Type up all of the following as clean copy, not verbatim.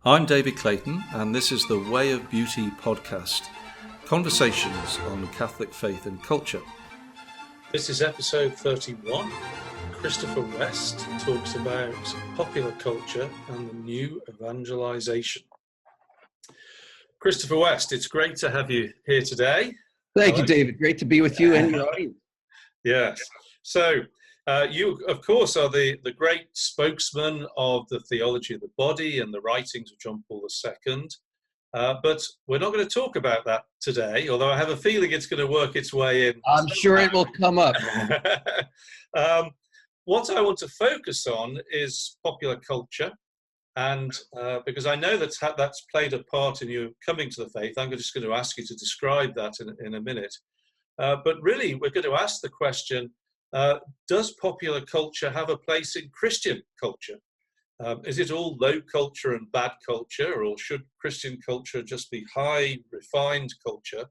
I'm David Clayton, and this is the Way of Beauty podcast, conversations on Catholic faith and culture. This is episode 31. Christopher West talks about popular culture and the new evangelization. Christopher West, it's great to have you here today. Thank you, David. Great to be with you and your audience. Yes. So you, of course, are the great spokesman of the Theology of the Body and the writings of John Paul II. But we're not going to talk about that today, although I have a feeling it's going to work its way in. I'm sure it will come up. What I want to focus on is popular culture. And because I know that's played a part in you coming to the faith, I'm just going to ask you to describe that in a minute. But really, we're going to ask the question, does popular culture have a place in Christian culture? Is it all low culture and bad culture, or should Christian culture just be high, refined culture?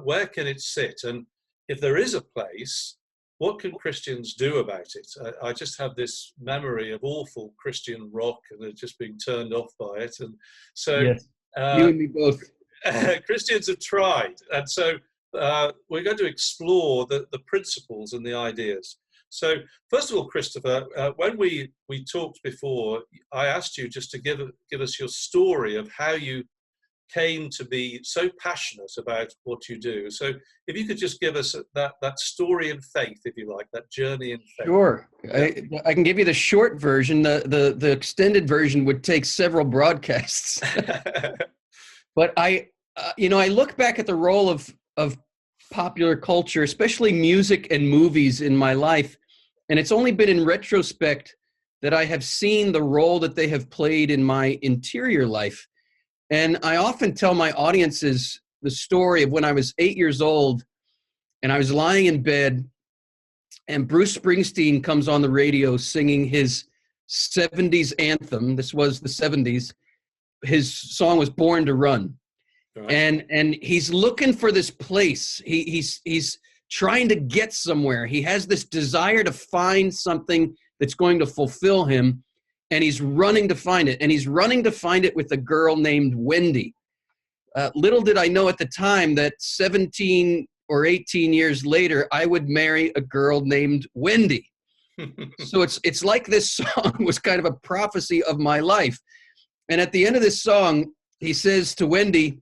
Where can it sit? And if there is a place, what can Christians do about it? I just have this memory of awful Christian rock and just being turned off by it. And so yes. You and me both. Christians have tried. And so we're going to explore the principles and the ideas. So first of all, Christopher, when we talked before, I asked you just to give us your story of how you came to be so passionate about what you do. So if you could just give us that story in faith, if you like, that journey in faith. Sure. I can give you the short version. The extended version would take several broadcasts. But I look back at the role of popular culture, especially music and movies in my life, and it's only been in retrospect that I have seen the role that they have played in my interior life. And I often tell my audiences the story of when I was 8 years old and I was lying in bed and Bruce Springsteen comes on the radio singing his 70s anthem. This was the 70s. His song was Born to Run. Right. And he's looking for this place. He's trying to get somewhere. He has this desire to find something that's going to fulfill him. And he's running to find it. And he's running to find it with a girl named Wendy. Little did I know at the time that 17 or 18 years later, I would marry a girl named Wendy. So it's like this song was kind of a prophecy of my life. And at the end of this song, he says to Wendy,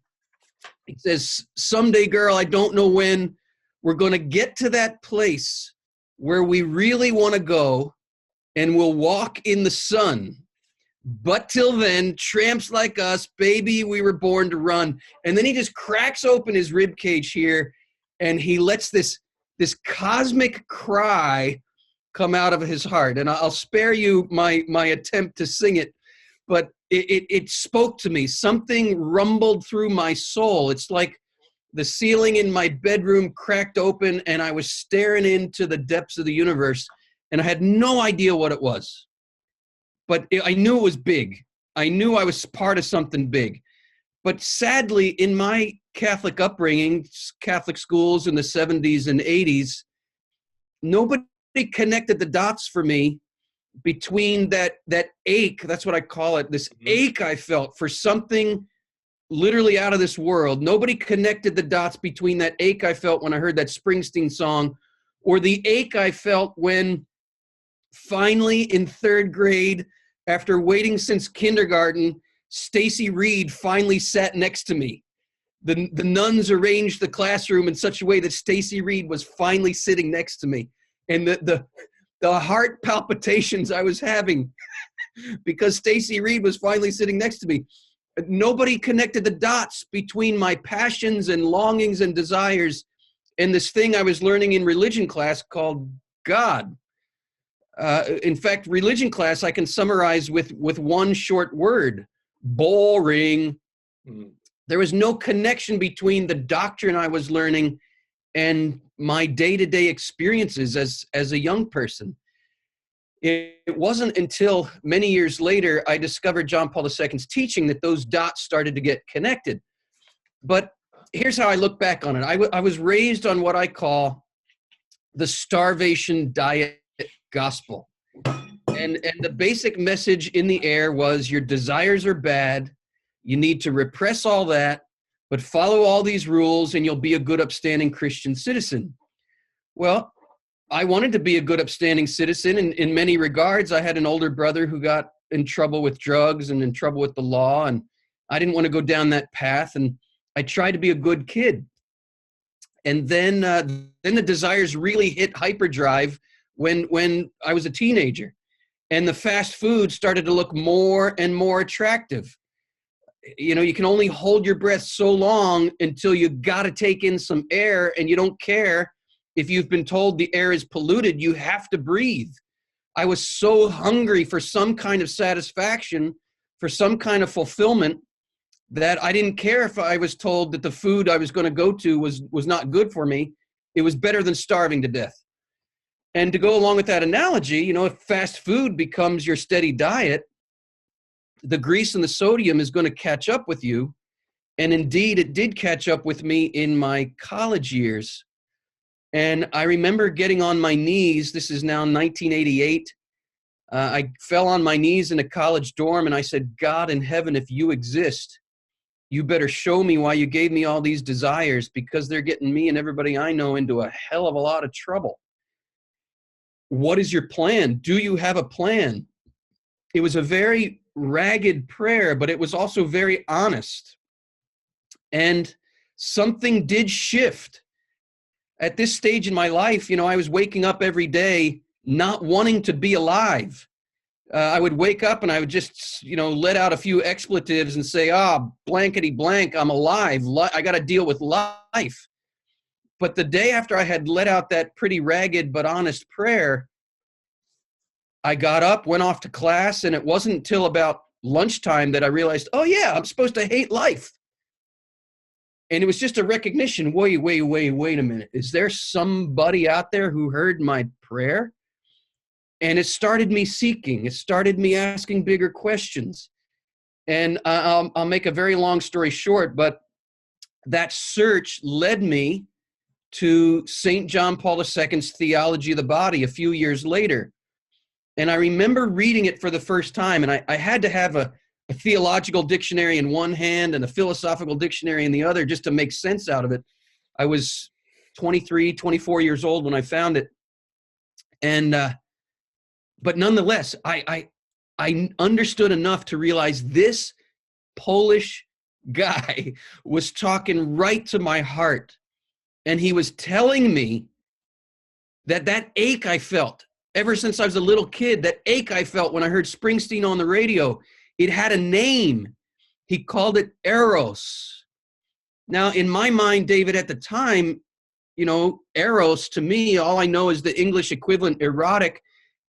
he says, someday, girl, I don't know when, we're going to get to that place where we really want to go, and we'll walk in the sun. But till then, tramps like us, baby, we were born to run. And then he just cracks open his rib cage here, and he lets this cosmic cry come out of his heart. And I'll spare you my attempt to sing it, but it spoke to me. Something rumbled through my soul. It's like the ceiling in my bedroom cracked open, and I was staring into the depths of the universe. And I had no idea what it was, but I knew it was big. I knew I was part of something big. But sadly, in my Catholic upbringing, Catholic schools in the 70s and 80s, nobody connected the dots for me between that ache, that's what I call it, this ache I felt for something literally out of this world. Nobody connected the dots between that ache I felt when I heard that Springsteen song, or the ache I felt when finally, in third grade, after waiting since kindergarten, Stacy Reed finally sat next to me. The nuns arranged the classroom in such a way that Stacy Reed was finally sitting next to me. And the heart palpitations I was having because Stacy Reed was finally sitting next to me. Nobody connected the dots between my passions and longings and desires and this thing I was learning in religion class called God. In fact, religion class I can summarize with one short word: boring. There was no connection between the doctrine I was learning and my day-to-day experiences as a young person. It wasn't until many years later I discovered John Paul II's teaching that those dots started to get connected. But here's how I look back on it. I was raised on what I call the starvation diet gospel. And the basic message in the air was your desires are bad. You need to repress all that, but follow all these rules and you'll be a good, upstanding Christian citizen. Well, I wanted to be a good, upstanding citizen. And in many regards, I had an older brother who got in trouble with drugs and in trouble with the law. And I didn't want to go down that path. And I tried to be a good kid. And then the desires really hit hyperdrive when I was a teenager. And the fast food started to look more and more attractive. You know, you can only hold your breath so long until you got to take in some air, and you don't care if you've been told the air is polluted, you have to breathe. I was so hungry for some kind of satisfaction, for some kind of fulfillment, that I didn't care if I was told that the food I was going to go to was not good for me. It was better than starving to death. And to go along with that analogy, you know, if fast food becomes your steady diet, the grease and the sodium is going to catch up with you. And indeed, it did catch up with me in my college years. And I remember getting on my knees. This is now 1988. I fell on my knees in a college dorm and I said, God in heaven, if you exist, you better show me why you gave me all these desires, because they're getting me and everybody I know into a hell of a lot of trouble. What is your plan? Do you have a plan? It was a very ragged prayer, but it was also very honest. And something did shift. At this stage in my life, you know, I was waking up every day not wanting to be alive. I would wake up and I would just, you know, let out a few expletives and say, blankety blank, I'm alive. I got to deal with life. But the day after I had let out that pretty ragged but honest prayer, I got up, went off to class, and it wasn't until about lunchtime that I realized, oh yeah, I'm supposed to hate life. And it was just a recognition, wait a minute. Is there somebody out there who heard my prayer? And it started me seeking. It started me asking bigger questions. And I'll make a very long story short, but that search led me to St. John Paul II's Theology of the Body a few years later. And I remember reading it for the first time, and I had to have a theological dictionary in one hand and a philosophical dictionary in the other just to make sense out of it. I was 23, 24 years old when I found it. And but nonetheless, I understood enough to realize this Polish guy was talking right to my heart. And he was telling me that ache I felt ever since I was a little kid, that ache I felt when I heard Springsteen on the radio, it had a name. He called it Eros. Now, in my mind, David, at the time, you know, Eros, to me, all I know is the English equivalent, erotic.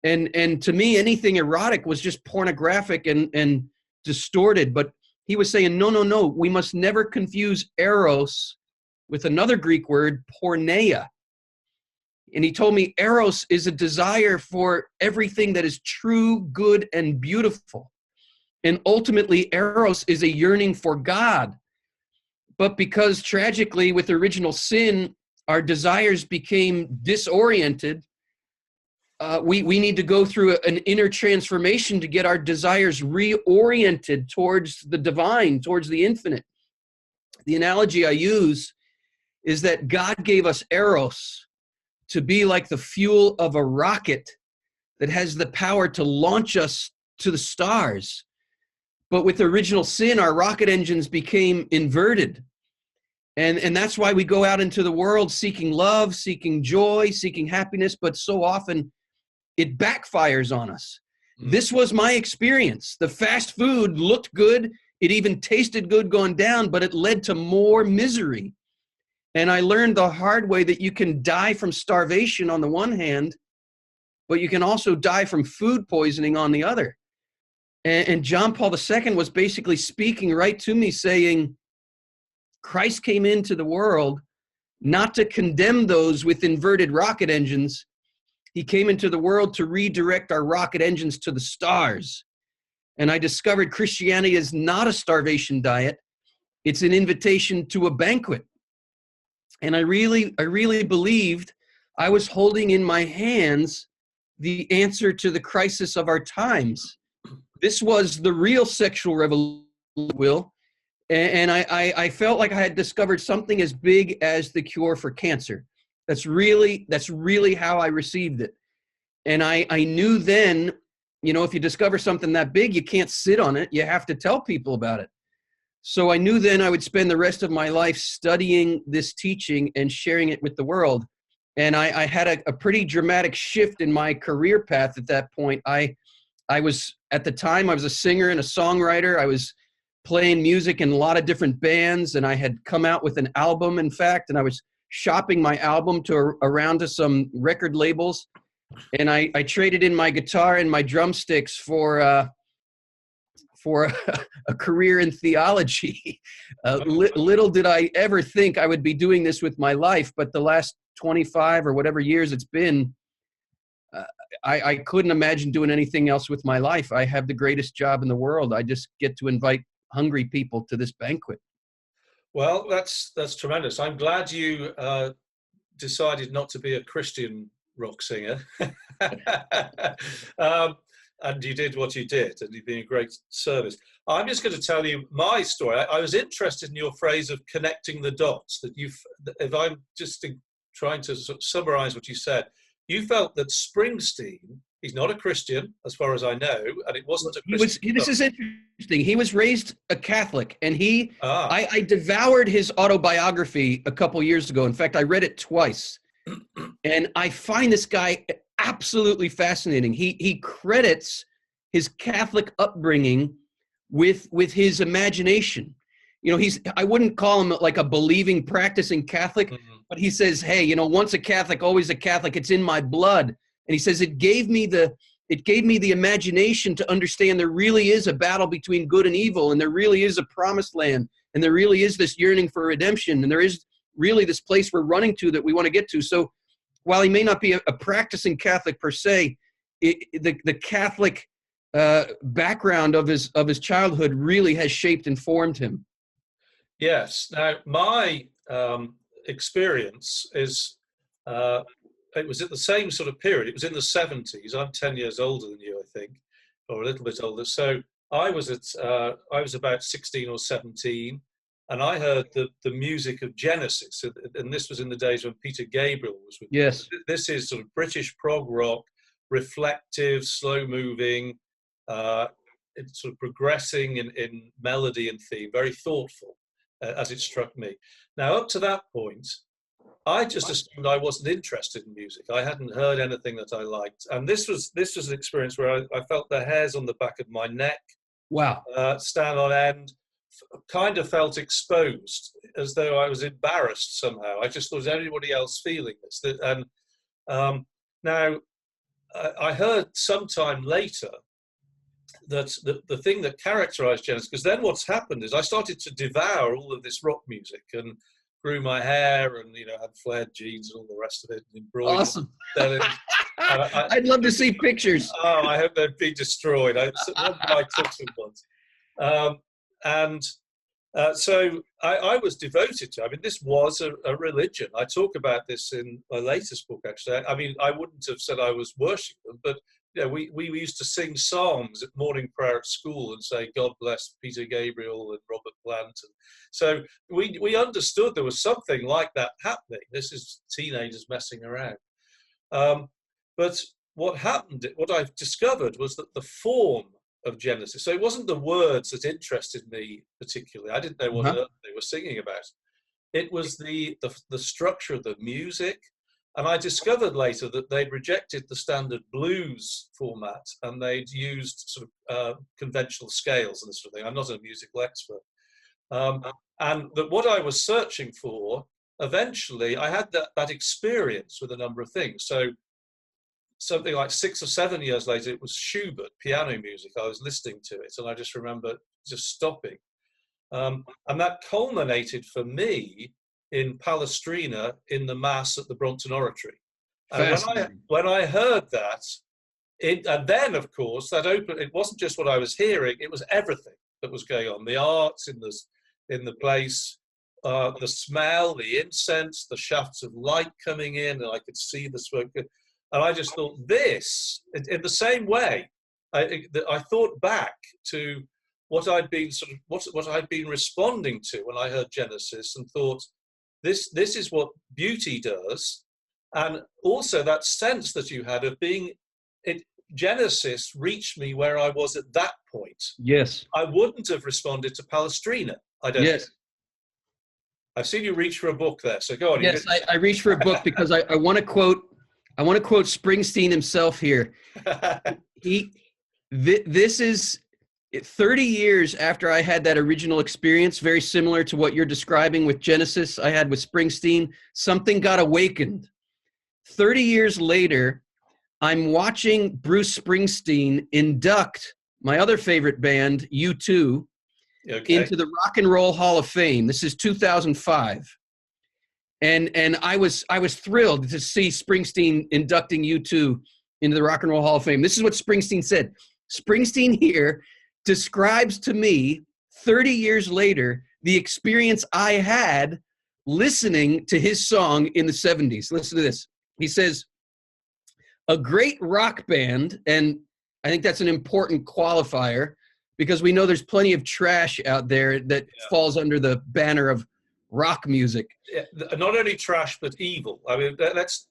And to me, anything erotic was just pornographic and distorted. But he was saying, no, we must never confuse Eros with another Greek word, porneia. And he told me Eros is a desire for everything that is true, good, and beautiful. And ultimately, Eros is a yearning for God. But because tragically, with original sin, our desires became disoriented, we need to go through an inner transformation to get our desires reoriented towards the divine, towards the infinite. The analogy I use is that God gave us Eros to be like the fuel of a rocket that has the power to launch us to the stars. But with original sin, our rocket engines became inverted. And that's why we go out into the world seeking love, seeking joy, seeking happiness, but so often it backfires on us. This was my experience. The fast food looked good. It even tasted good going down, but it led to more misery. And I learned the hard way that you can die from starvation on the one hand, but you can also die from food poisoning on the other. And John Paul II was basically speaking right to me saying, Christ came into the world not to condemn those with inverted rocket engines. He came into the world to redirect our rocket engines to the stars. And I discovered Christianity is not a starvation diet. It's an invitation to a banquet. And I really believed I was holding in my hands the answer to the crisis of our times. This was the real sexual revolution, Will. And I felt like I had discovered something as big as the cure for cancer. That's really how I received it. And I knew then, you know, if you discover something that big, you can't sit on it. You have to tell people about it. So I knew then I would spend the rest of my life studying this teaching and sharing it with the world. And I had a pretty dramatic shift in my career path at that point. I was, at the time, I was a singer and a songwriter. I was playing music in a lot of different bands, and I had come out with an album, in fact, and I was shopping my album around to some record labels. And I traded in my guitar and my drumsticks for a career in theology. Little did I ever think I would be doing this with my life, but the last 25 or whatever years it's been, I couldn't imagine doing anything else with my life. I have the greatest job in the world. I just get to invite hungry people to this banquet. Well, that's tremendous. I'm glad you decided not to be a Christian rock singer. And you did what you did, and you've been a great service. I'm just going to tell you my story. I was interested in your phrase of connecting the dots, that if I'm just trying to sort of summarize what you said, you felt that Springsteen, he's not a Christian, as far as I know, and it wasn't a Christian. This is interesting. He was raised a Catholic, and I devoured his autobiography a couple years ago. In fact, I read it twice. And I find this guy absolutely fascinating. He credits his Catholic upbringing with his imagination. You know, I wouldn't call him like a believing, practicing Catholic, but he says, hey, you know, once a Catholic, always a Catholic. It's in my blood. And he says, it gave me the imagination to understand there really is a battle between good and evil, and there really is a promised land, and there really is this yearning for redemption, and there is really this place we're running to that we want to get to. So while he may not be a practicing Catholic per se, the Catholic background of his childhood really has shaped and formed him. Yes. Now, my experience is, it was at the same sort of period. It was in the 70s. I'm 10 years older than you, I think, or a little bit older. So I was about 16 or 17, and I heard the music of Genesis, and this was in the days when Peter Gabriel was with. Yes. This is sort of British prog rock, reflective, slow-moving, it's sort of progressing in melody and theme, very thoughtful, as it struck me. Now, up to that point, I just assumed I wasn't interested in music. I hadn't heard anything that I liked. And this was an experience where I felt the hairs on the back of my neck stand on end, kind of felt exposed, as though I was embarrassed somehow. I just thought, is everybody else feeling this? And now, I heard sometime later that the thing that characterized Genesis, because then what's happened is I started to devour all of this rock music and grew my hair and, you know, had flared jeans and all the rest of it. Embroidered. Awesome. I'd love to see pictures. Oh, I hope they'd be destroyed. I took some ones. So I was devoted to, I mean, this was a religion. I talk about this in my latest book, actually. I mean, I wouldn't have said I was worshiping them, but you know, we used to sing psalms at morning prayer at school and say, God bless Peter Gabriel and Robert Plant. And so we understood there was something like that happening. This is teenagers messing around. But what happened, what I've discovered was that the form of Genesis, so it wasn't the words that interested me particularly. I didn't know what they were singing about. It was the structure of the music. And I discovered later that they'd rejected the standard blues format and they'd used sort of conventional scales and this sort of thing. I'm not a musical expert. And that what I was searching for, eventually, I had that experience with a number of things. So something like 6 or 7 years later, it was Schubert, piano music. I was listening to it and I just remember just stopping. And that culminated for me in Palestrina in the Mass at the Brompton Oratory. And when I heard that, and then of course that opened, it wasn't just what I was hearing, it was everything that was going on. The arts in the place, the smell, the incense, the shafts of light coming in, and I could see the smoke. And I just thought this, in the same way, I thought back to what I'd been what I'd been responding to when I heard Genesis, and thought, this is what beauty does. And also that sense that you had of being, Genesis reached me where I was at that point. Yes. I wouldn't have responded to Palestrina, I don't think. I've seen you reach for a book there, so go on. Yes, I reached for a book because I want to quote Springsteen himself here. This is 30 years after I had that original experience, very similar to what you're describing with Genesis I had with Springsteen. Something got awakened. 30 years later, I'm watching Bruce Springsteen induct my other favorite band, U2, into the Rock and Roll Hall of Fame. This is 2005. And I was thrilled to see Springsteen inducting U2 into the Rock and Roll Hall of Fame. This is what Springsteen said. Springsteen here describes to me 30 years later the experience I had listening to his song in the 70s. Listen to this. He says, a great rock band, and I think that's an important qualifier because we know there's plenty of trash out there that falls under the banner of rock music. Yeah, not only trash, but evil. I mean, let's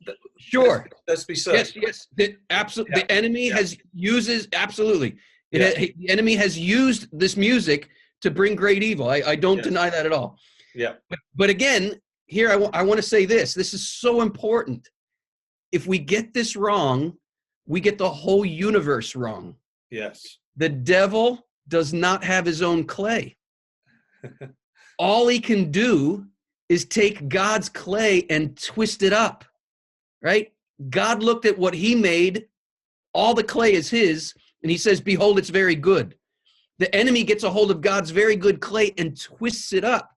be certain. Yes. Absolutely. The enemy uses the enemy has used this music to bring great evil. I don't deny that at all. Yeah. But again, here I want to say this. This is so important. If we get this wrong, we get the whole universe wrong. Yes. The devil does not have his own clay. All he can do is take God's clay and twist it up, right? God looked at what he made. All the clay is his, and he says, behold, it's very good. The enemy gets a hold of God's very good clay and twists it up.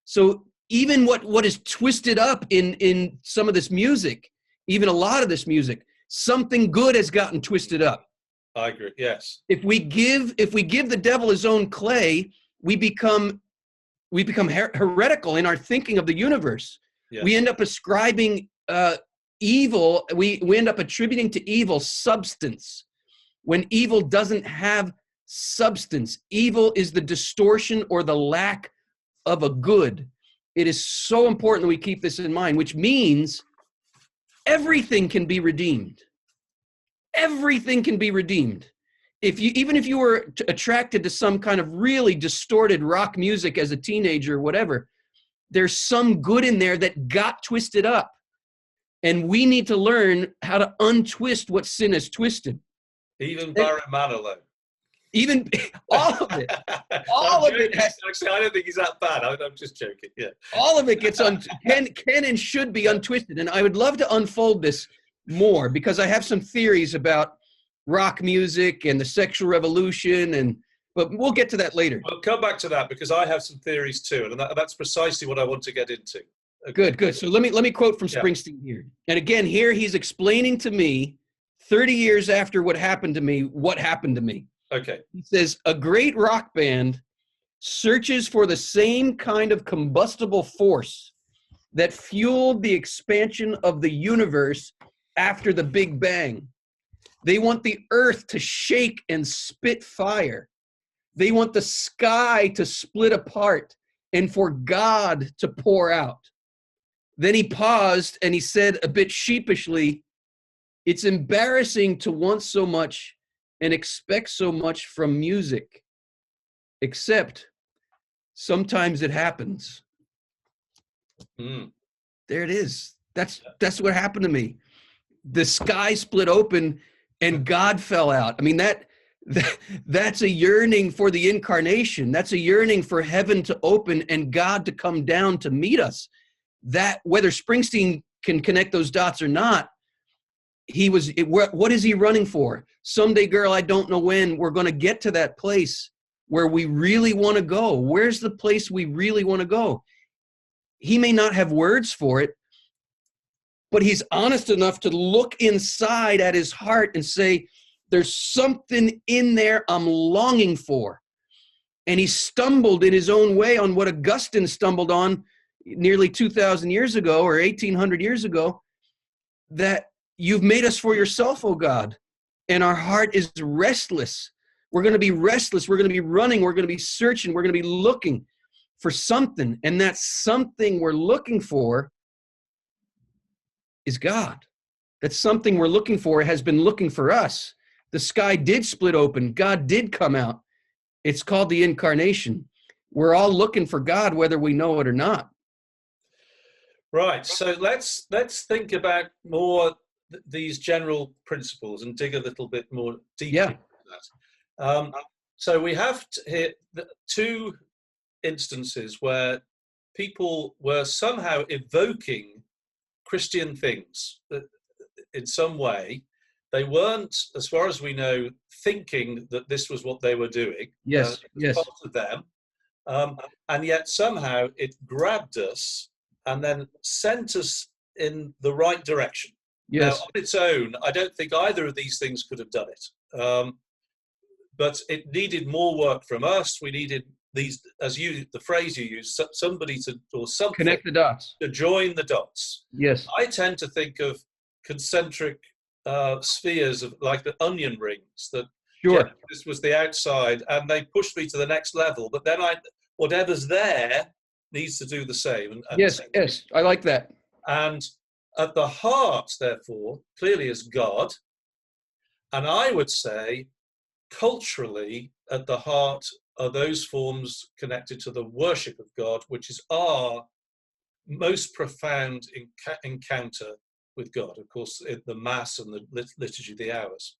So even what is twisted up in some of this music, even a lot of this music, something good has gotten twisted up. I agree. Yes. If we give the devil his own clay, we become heretical in our thinking of the universe. Yes. We end up ascribing evil. We end up attributing to evil substance when evil doesn't have substance. Evil is the distortion or the lack of a good. It is so important that we keep this in mind, which means everything can be redeemed. Everything can be redeemed. Even if you were attracted to some kind of really distorted rock music as a teenager or whatever, there's some good in there that got twisted up. And we need to learn how to untwist what sin has twisted. Even Barry Manilow. Even all of it. All of it has, actually, I don't think he's that bad. I'm just joking. Yeah. All of it gets can and should be untwisted. And I would love to unfold this more because I have some theories about rock music and the sexual revolution, but we'll get to that later. We'll come back to that because I have some theories too, and that's precisely what I want to get into. Okay. Good. So let me quote from Springsteen here. And again, here he's explaining to me 30 years after what happened to me. Okay. He says, a great rock band searches for the same kind of combustible force that fueled the expansion of the universe after the Big Bang. They want the earth to shake and spit fire. They want the sky to split apart and for God to pour out. Then he paused and he said a bit sheepishly, it's embarrassing to want so much and expect so much from music, except sometimes it happens. There it is. That's what happened to me. The sky split open and God fell out. I mean, that's a yearning for the incarnation. That's a yearning for heaven to open and God to come down to meet us. That, whether Springsteen can connect those dots or not, what is he running for? Someday, girl, I don't know when, we're going to get to that place where we really want to go. Where's the place we really want to go? He may not have words for it, but he's honest enough to look inside at his heart and say, there's something in there I'm longing for. And he stumbled in his own way on what Augustine stumbled on nearly 2,000 years ago or 1,800 years ago, that you've made us for yourself, O God, and our heart is restless. We're going to be restless. We're going to be running. We're going to be searching. We're going to be looking for something. And that something we're looking for is God. That something we're looking for has been looking for us. The sky did split open. God did come out. It's called the incarnation. We're all looking for God, whether we know it or not. Right. So let's think about more these general principles and dig a little bit more deeply into that. So we have here two instances where people were somehow evoking Christian things in some way. They weren't, as far as we know, thinking that this was what they were doing. Yes, yes. Part of them. And yet somehow it grabbed us and then sent us in the right direction. Yes. Now, on its own, I don't think either of these things could have done it. But it needed more work from us. We needed these, the phrase you use, somebody to, or something. Connect the dots. To join the dots. Yes. I tend to think of concentric spheres of like the onion rings that Sure. This was the outside and they pushed me to the next level, but then whatever's there needs to do the same. Yes, I like that. And at the heart, therefore, clearly is God. And I would say culturally at the heart are those forms connected to the worship of God, which is our most profound encounter with God, of course, the Mass and the Liturgy of the Hours.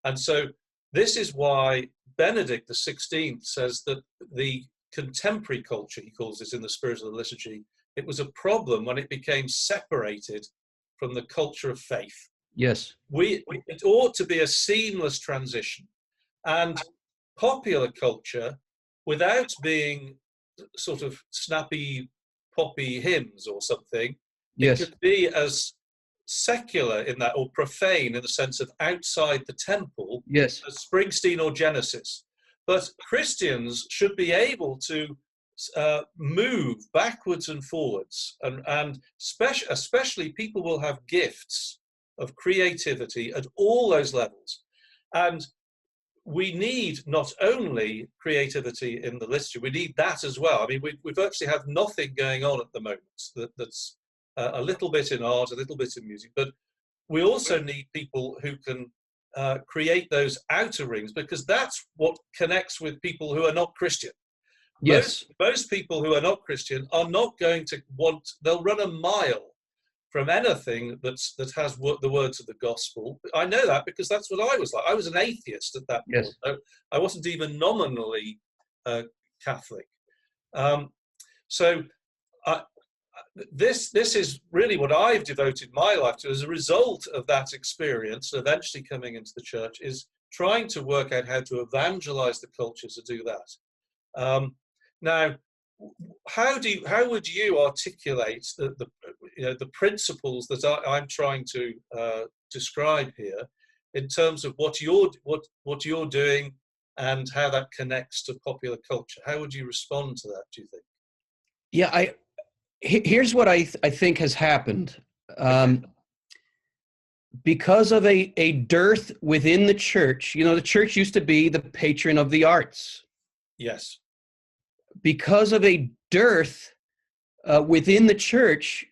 And so this is why Benedict XVI says that the contemporary culture, he calls this in the spirit of the liturgy, it was a problem when it became separated from the culture of faith. Yes. It ought to be a seamless transition. And popular culture, without being sort of snappy, poppy hymns or something, yes, it could be as secular in that, or profane in the sense of outside the temple, yes, as Springsteen or Genesis. But Christians should be able to move backwards and forwards, and especially people will have gifts of creativity at all those levels. And we need not only creativity in the liturgy, we need that as well. I mean, we virtually have nothing going on at the moment that's a little bit in art, a little bit in music, but we also need people who can create those outer rings, because that's what connects with people who are not Christian. yes. Most people who are not Christian are not going to they'll run a mile from anything that has the words of the gospel. I know that because that's what I was like. I was an atheist at that point. Yes. I wasn't even nominally Catholic. This is really what I've devoted my life to as a result of that experience, eventually coming into the church, is trying to work out how to evangelize the culture to do that. Now, how would you articulate the principles that I'm trying to describe here in terms of what you're doing and how that connects to popular culture? How would you respond to that, do you think? Yeah, here's what I think has happened. Because of a dearth within the church, the church used to be the patron of the arts. Yes. Because of a dearth within the church,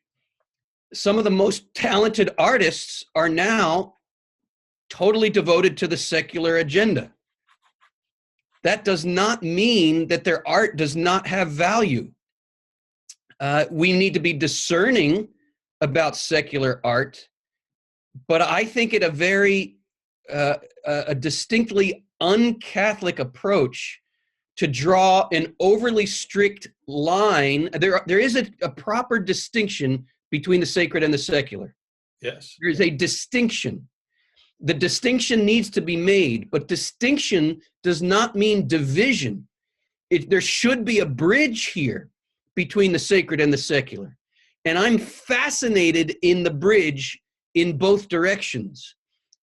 some of the most talented artists are now totally devoted to the secular agenda. That does not mean that their art does not have value. We need to be discerning about secular art, but I think it a distinctly un-Catholic approach to draw an overly strict line. There is a proper distinction between the sacred and the secular. Yes. There is a distinction. The distinction needs to be made, but distinction does not mean division. There should be a bridge here between the sacred and the secular. And I'm fascinated in the bridge in both directions.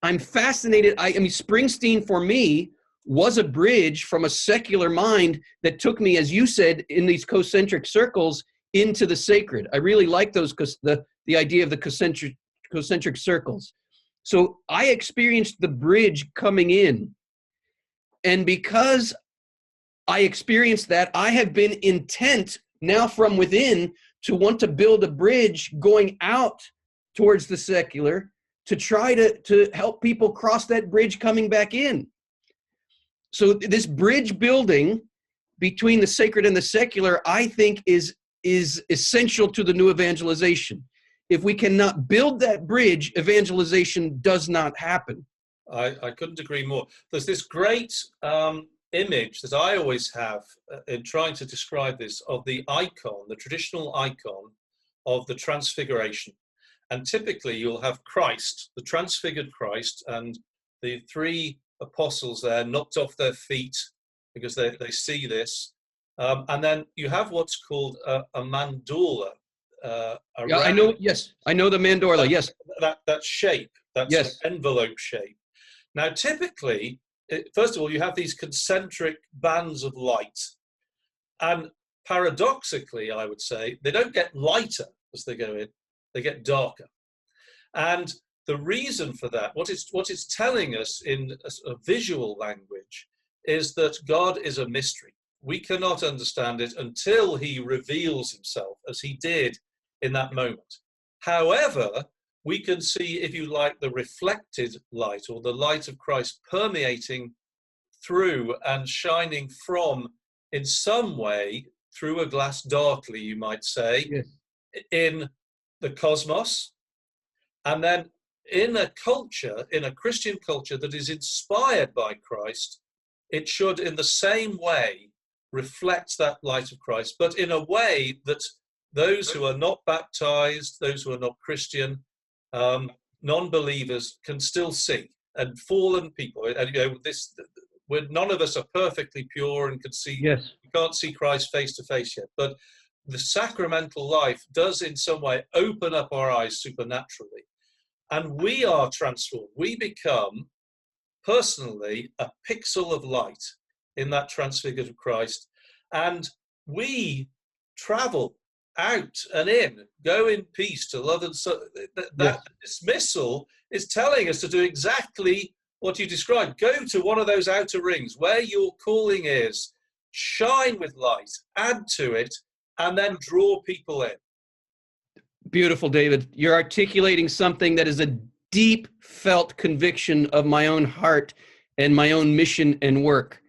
I'm fascinated. I mean, Springsteen for me was a bridge from a secular mind that took me, as you said, in these concentric circles into the sacred. I really like those, the idea of the concentric circles. So I experienced the bridge coming in. And because I experienced that, I have been intent now from within to want to build a bridge going out towards the secular to try to help people cross that bridge coming back in. So this bridge building between the sacred and the secular, I think, is essential to the new evangelization. If we cannot build that bridge, evangelization does not happen. I couldn't agree more. There's this great image that I always have in trying to describe this of the icon, the traditional icon of the Transfiguration. And typically you'll have Christ, the transfigured Christ, and the three apostles there knocked off their feet because they see this. And then you have what's called a mandorla. Yeah, I know. Yes, I know the mandorla. Yes, that shape, that yes. sort of envelope shape. Now, typically, first of all, you have these concentric bands of light, and paradoxically, I would say, they don't get lighter as they go in; they get darker. And the reason for that, what it's telling us in a visual language, is that God is a mystery. We cannot understand it until he reveals himself, as he did in that moment. However, we can see, if you like, the reflected light, or the light of Christ permeating through and shining from, in some way, through a glass darkly, you might say, yes, in the cosmos. And then in a culture, in a Christian culture that is inspired by Christ, it should in the same way reflect that light of Christ, but in a way that those who are not baptized, those who are not Christian, non-believers can still see, and fallen people. And none of us are perfectly pure and can see. Yes. You can't see Christ face to face yet, but the sacramental life does in some way open up our eyes supernaturally, and we are transformed. We become personally a pixel of light in that transfigured Christ, and we travel out and in, go in peace to love. And so that dismissal is telling us to do exactly what you described. Go to one of those outer rings where your calling is, shine with light, add to it, and then draw people in. Beautiful, David. You're articulating something that is a deep felt conviction of my own heart and my own mission and work.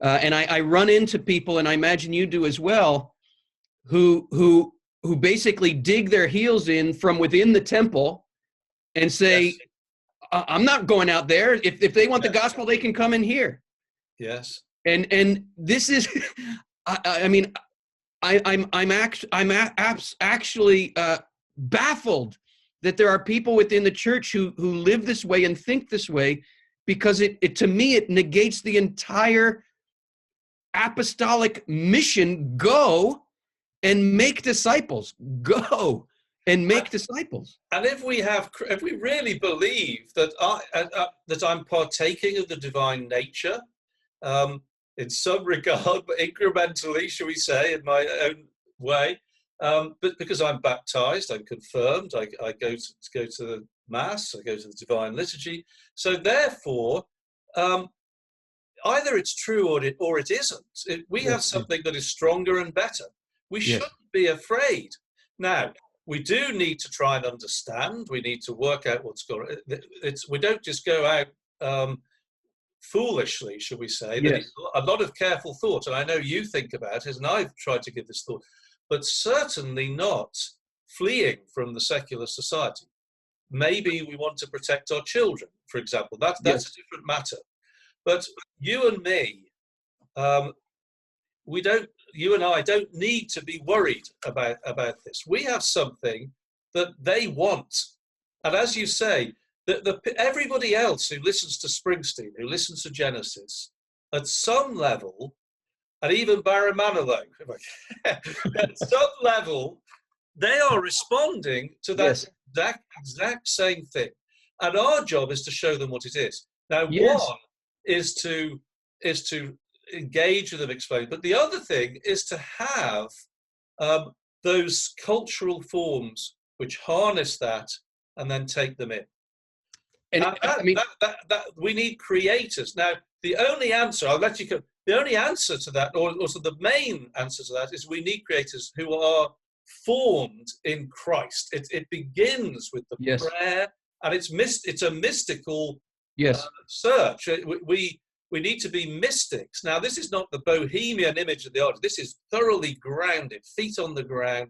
And I run into people, and I imagine you do as well, who basically dig their heels in from within the temple and say, yes, I'm not going out there. If they want the gospel, they can come in here. Yes. And this is, I'm actually baffled that there are people within the church who live this way and think this way, because it to me, it negates the entire apostolic mission. Go and make disciples. Go and make disciples. And if we really believe that that I'm partaking of the divine nature, in some regard, but incrementally, shall we say, in my own way, but because I'm baptized, I'm confirmed, I go to the Mass, I go to the Divine Liturgy. So therefore, either it's true or it isn't. We have something that is stronger and better. We shouldn't be afraid. Now, we do need to try and understand. We need to work out what's going on. We don't just go out foolishly, shall we say. Yes. A lot of careful thought, and I know you think about it, and I've tried to give this thought, but certainly not fleeing from the secular society. Maybe we want to protect our children, for example. That's a different matter. But you and me, you and I don't need to be worried about this. We have something that they want. And as you say, everybody else who listens to Springsteen, who listens to Genesis, at some level, and even Barry Manilow, at some level, they are responding to that exact same thing. And our job is to show them what it is. Now, one is to engage with them, explain. But the other thing is to have those cultural forms which harness that and then take them in. And we need creators. Now, the only answer, I'll let you go, the only answer to that, or also the main answer to that, is we need creators who are formed in Christ. It begins with the prayer, and it's a mystical search. We need to be mystics. Now, this is not the bohemian image of the art. This is thoroughly grounded, feet on the ground,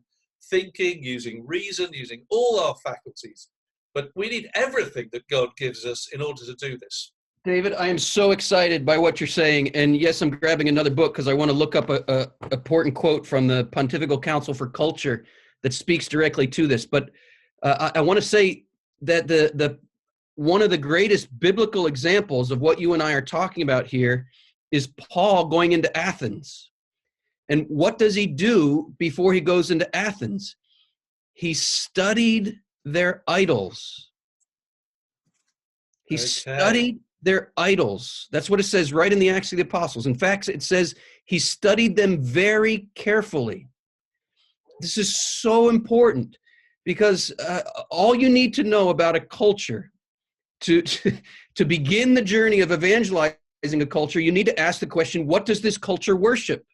thinking, using reason, using all our faculties. But we need everything that God gives us in order to do this. David, I am so excited by what you're saying. And yes, I'm grabbing another book because I want to look up a important quote from the Pontifical Council for Culture that speaks directly to this. But I want to say that the one of the greatest biblical examples of what you and I are talking about here is Paul going into Athens. And what does he do before he goes into Athens? He studied their idols. He studied their idols. That's what it says right in the Acts of the Apostles. In fact, it says he studied them very carefully. This is so important because all you need to know about a culture to begin the journey of evangelizing a culture, you need to ask the question, what does this culture worship?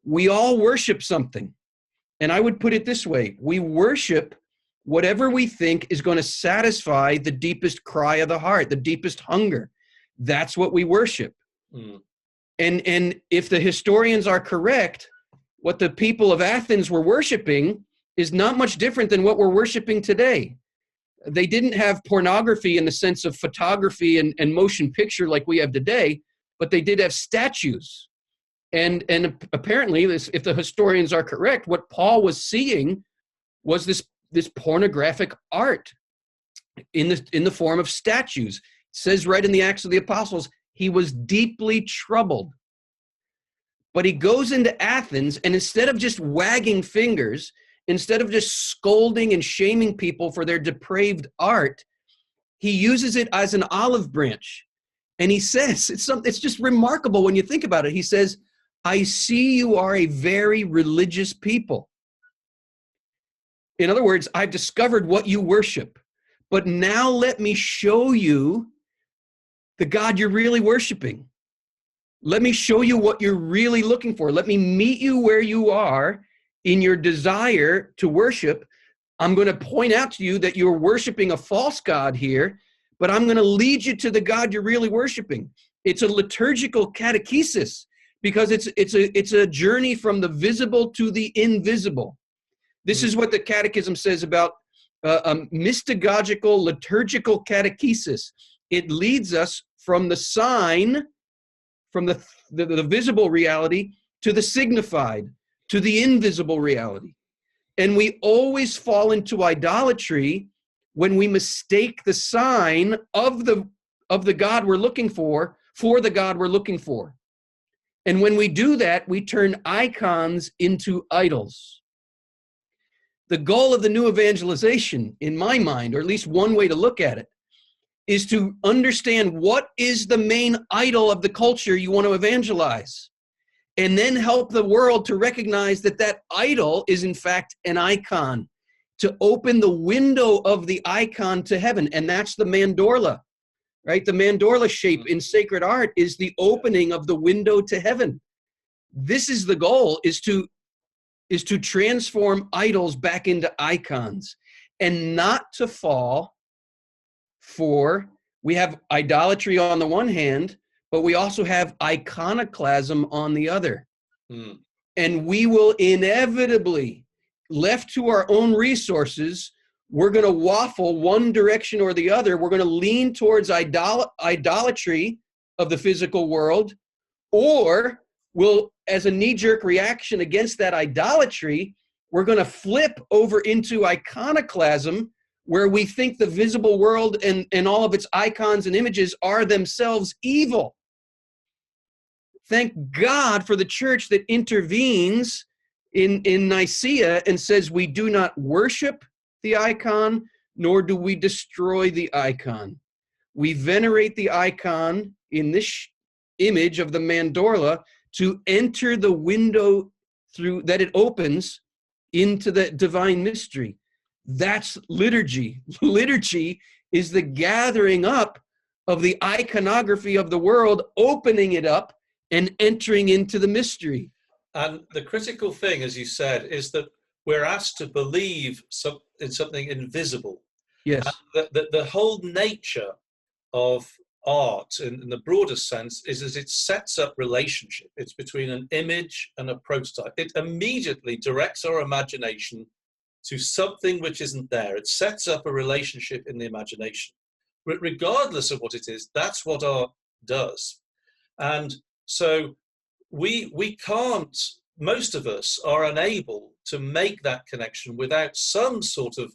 We all worship something. And I would put it this way, we worship whatever we think is going to satisfy the deepest cry of the heart, the deepest hunger. That's what we worship. Mm. And if the historians are correct, what the people of Athens were worshiping is not much different than what we're worshiping today. They didn't have pornography in the sense of photography and motion picture like we have today, but they did have statues. And apparently, if the historians are correct, what Paul was seeing was this pornographic art in the form of statues. It says right in the Acts of the Apostles, he was deeply troubled. But he goes into Athens, and instead of just wagging fingers, instead of just scolding and shaming people for their depraved art, he uses it as an olive branch. And he says, it's just remarkable when you think about it. He says, I see you are a very religious people. In other words, I've discovered what you worship, but now let me show you the God you're really worshiping. Let me show you what you're really looking for. Let me meet you where you are in your desire to worship. I'm going to point out to you that you're worshiping a false God here, but I'm going to lead you to the God you're really worshiping. It's a liturgical catechesis because it's a journey from the visible to the invisible. This is what the Catechism says about a mystagogical liturgical catechesis. It leads us from the sign, from the visible reality, to the signified, to the invisible reality. And we always fall into idolatry when we mistake the sign of the God we're looking for the God we're looking for. And when we do that, we turn icons into idols. The goal of the new evangelization, in my mind, or at least one way to look at it, is to understand what is the main idol of the culture you want to evangelize, and then help the world to recognize that that idol is in fact an icon, to open the window of the icon to heaven. And that's the mandorla, right? The mandorla shape in sacred art is the opening of the window to heaven. This is the goal, is to transform idols back into icons, and not to fall for, we have idolatry on the one hand, but we also have iconoclasm on the other. Mm. And we will inevitably, left to our own resources, we're going to waffle one direction or the other. We're going to lean towards idolatry of the physical world, or we'll, as a knee-jerk reaction against that idolatry, we're going to flip over into iconoclasm, where we think the visible world and all of its icons and images are themselves evil. Thank God for the church that intervenes in Nicaea and says we do not worship the icon, nor do we destroy the icon. We venerate the icon in this image of the mandorla to enter the window through that it opens into the divine mystery. That's liturgy. Liturgy is the gathering up of the iconography of the world, opening it up and entering into the mystery. And the critical thing, as you said, is that we're asked to believe in something invisible. Yes. The whole nature of art, in the broadest sense, is as it sets up relationship. It's between an image and a prototype. It immediately directs our imagination to something which isn't there. It sets up a relationship in the imagination. Regardless of what it is, that's what art does. And so we can't, most of us are unable to make that connection without some sort of,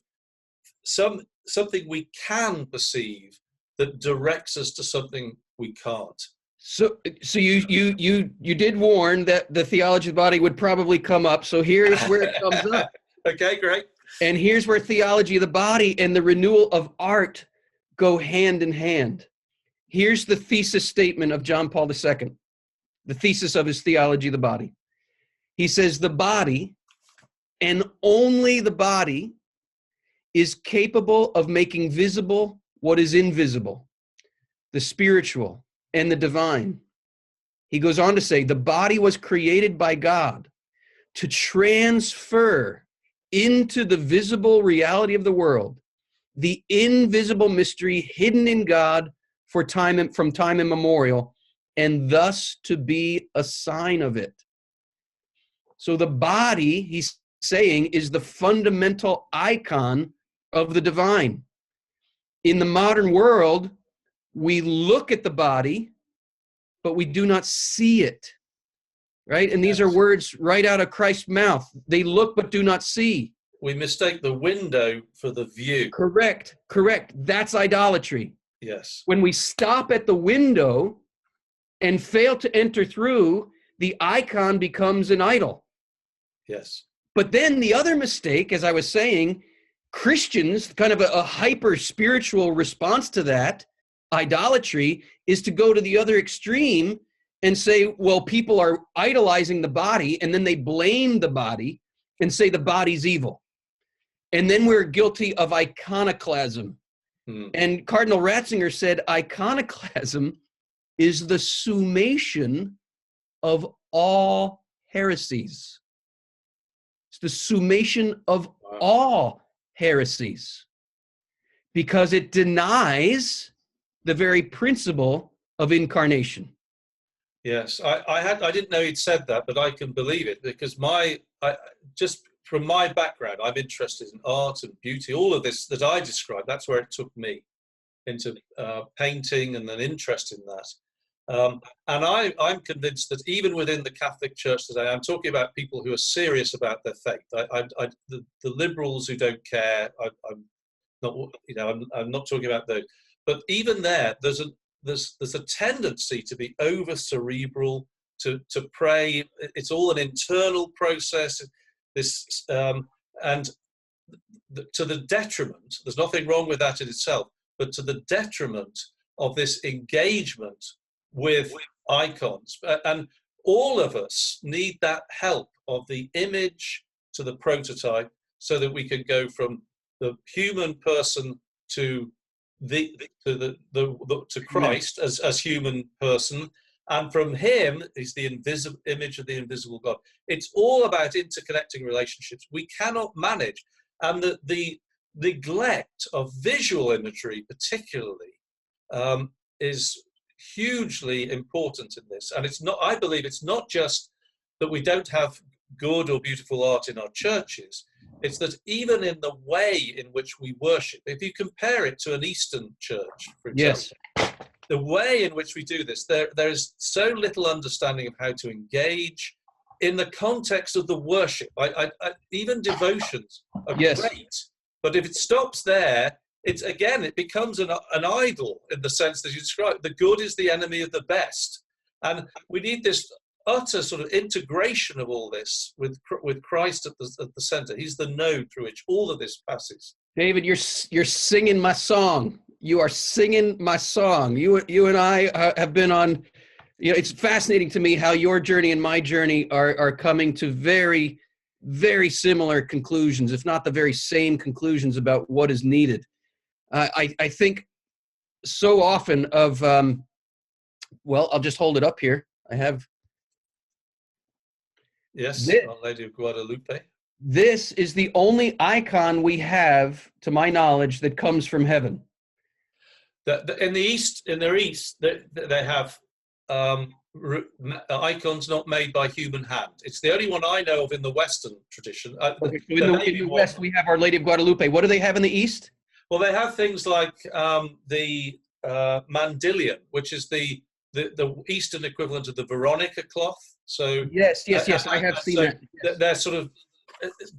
something we can perceive that directs us to something we can't. So you did warn that the theology of the body would probably come up. So here's where it comes up. Okay, great. And here's where theology of the body and the renewal of art go hand in hand. Here's the thesis statement of John Paul II, the thesis of his theology of the body. He says, the body, and only the body, is capable of making visible what is invisible, the spiritual and the divine. He goes on to say, the body was created by God to transfer into the visible reality of the world the invisible mystery hidden in God from time immemorial, and thus to be a sign of it. So the body, he's saying, is the fundamental icon of the divine. In the modern world, we look at the body, but we do not see it, right? And these are words right out of Christ's mouth. They look but do not see. We mistake the window for the view. Correct. That's idolatry. Yes. When we stop at the window and fail to enter through, the icon becomes an idol. Yes. But then the other mistake, as I was saying, Christians, kind of a hyper spiritual response to that idolatry, is to go to the other extreme and say, well, people are idolizing the body, and then they blame the body and say the body's evil. And then we're guilty of iconoclasm. And Cardinal Ratzinger said iconoclasm is the summation of all heresies. It's the summation of all heresies, because it denies the very principle of incarnation. Yes, I didn't know he'd said that, but I can believe it, because just from my background, I'm interested in art and beauty, all of this that I described. That's where it took me into painting and an interest in that. And I'm convinced that even within the Catholic Church today, I'm talking about people who are serious about their faith. The liberals who don't care, I'm not talking about those. But even there's a tendency to be over cerebral, to pray. It's all an internal process. And to the detriment, there's nothing wrong with that in itself, but to the detriment of this engagement with icons. And all of us need that help of the image to the prototype, so that we can go from the human person to Christ as human person, and from him is the invisible image of the invisible God. It's all about interconnecting relationships. We cannot manage, and the neglect of visual imagery particularly is hugely important in this. And it's not, I believe it's not just that we don't have good or beautiful art in our churches. It's that even in the way in which we worship, if you compare it to an Eastern church, for example, the way in which we do this, there is so little understanding of how to engage in the context of the worship. Even devotions are great, but if it stops there, it becomes an idol, in the sense that you described. The good is the enemy of the best, and we need this utter sort of integration of all this with Christ at the center. He's the node through which all of this passes. David, you're singing my song. You are singing my song. You and I have been on. It's fascinating to me how your journey and my journey are coming to very, very similar conclusions, if not the very same conclusions, about what is needed. I think so often of, well, I'll just hold it up here. I have. Yes, This, Our Lady of Guadalupe. this is the only icon we have, to my knowledge, that comes from heaven. In their east, they have icons not made by human hand. It's the only one I know of in the Western tradition. Okay, so in the West, we have Our Lady of Guadalupe. What do they have in the East? Well, they have things like the mandilion, which is the Eastern equivalent of the Veronica cloth. So Yes, I have seen so that. Yes. They're sort of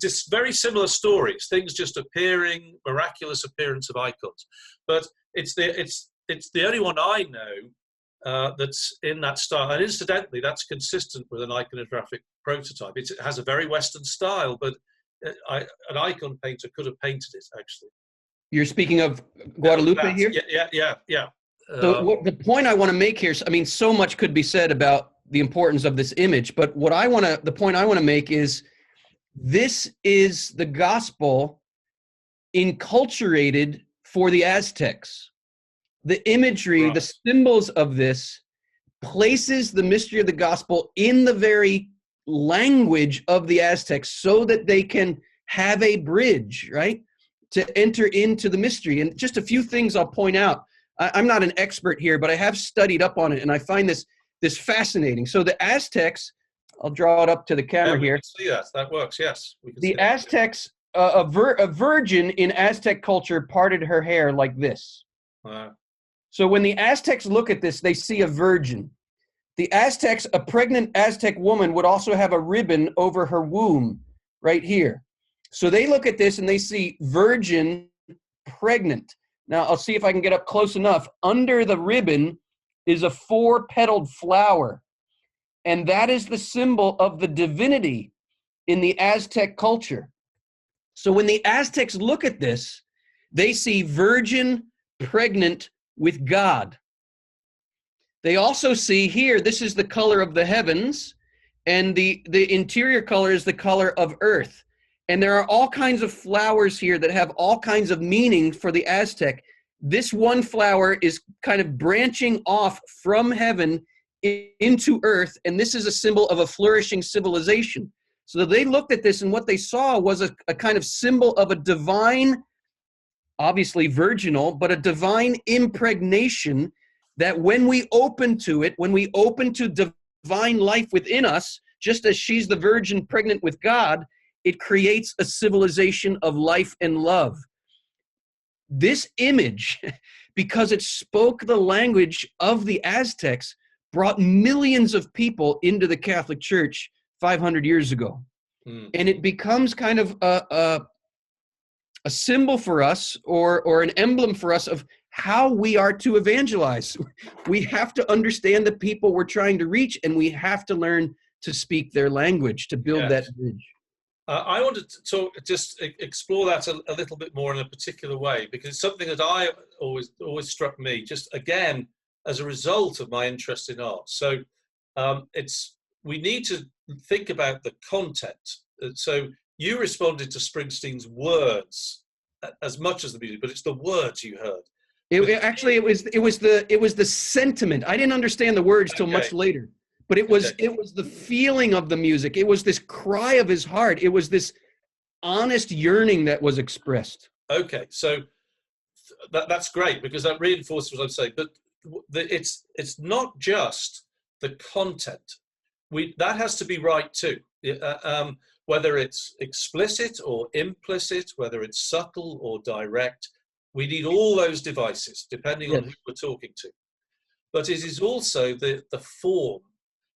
just very similar stories. Things just appearing, miraculous appearance of icons. But it's the only one I know that's in that style. And incidentally, that's consistent with an iconographic prototype. It has a very Western style, but an icon painter could have painted it actually. You're speaking of Guadalupe here? Yeah. So the point I want to make here, I mean, so much could be said about the importance of this image, but the point I want to make is this is the gospel enculturated for the Aztecs. The imagery, Right. the symbols of this places the mystery of the gospel in the very language of the Aztecs so that they can have a bridge, right, to enter into the mystery. And just a few things I'll point out. I'm not an expert here, but I have studied up on it, and I find this fascinating. So the Aztecs, I'll draw it up to the camera here. We can see that. That works, yes. We can The see Aztecs, a virgin in Aztec culture parted her hair like this. Wow. So when the Aztecs look at this, they see a virgin. The Aztecs, a pregnant Aztec woman would also have a ribbon over her womb right here. So they look at this and they see virgin, pregnant. Now, I'll see if I can get up close enough. Under the ribbon is a 4-petaled flower, and that is the symbol of the divinity in the Aztec culture. So when the Aztecs look at this, they see virgin, pregnant with God. They also see here, this is the color of the heavens, and the interior color is the color of earth. And there are all kinds of flowers here that have all kinds of meaning for the Aztec. This one flower is kind of branching off from heaven into earth, and this is a symbol of a flourishing civilization. So they looked at this, and what they saw was a kind of symbol of a divine, obviously virginal, but a divine impregnation that when we open to it, when we open to divine life within us, just as she's the virgin pregnant with God, it creates a civilization of life and love. This image, because it spoke the language of the Aztecs, brought millions of people into the Catholic Church 500 years ago. And it becomes kind of a symbol for us or an emblem for us of how we are to evangelize. We have to understand the people we're trying to reach, and we have to learn to speak their language to build that bridge. I wanted to explore that a little bit more in a particular way, because it's something that I always struck me, just again, as a result of my interest in art. So we need to think about the content. So you responded to Springsteen's words as much as the music, but it's the words you heard. It was the sentiment. I didn't understand the words till much later. But it was the feeling of the music. It was this cry of his heart. It was this honest yearning that was expressed. Okay, so that's great, because that reinforces what I'm saying. But it's not just the content. That has to be right too. Whether it's explicit or implicit, whether it's subtle or direct, we need all those devices depending on who we're talking to. But it is also the form.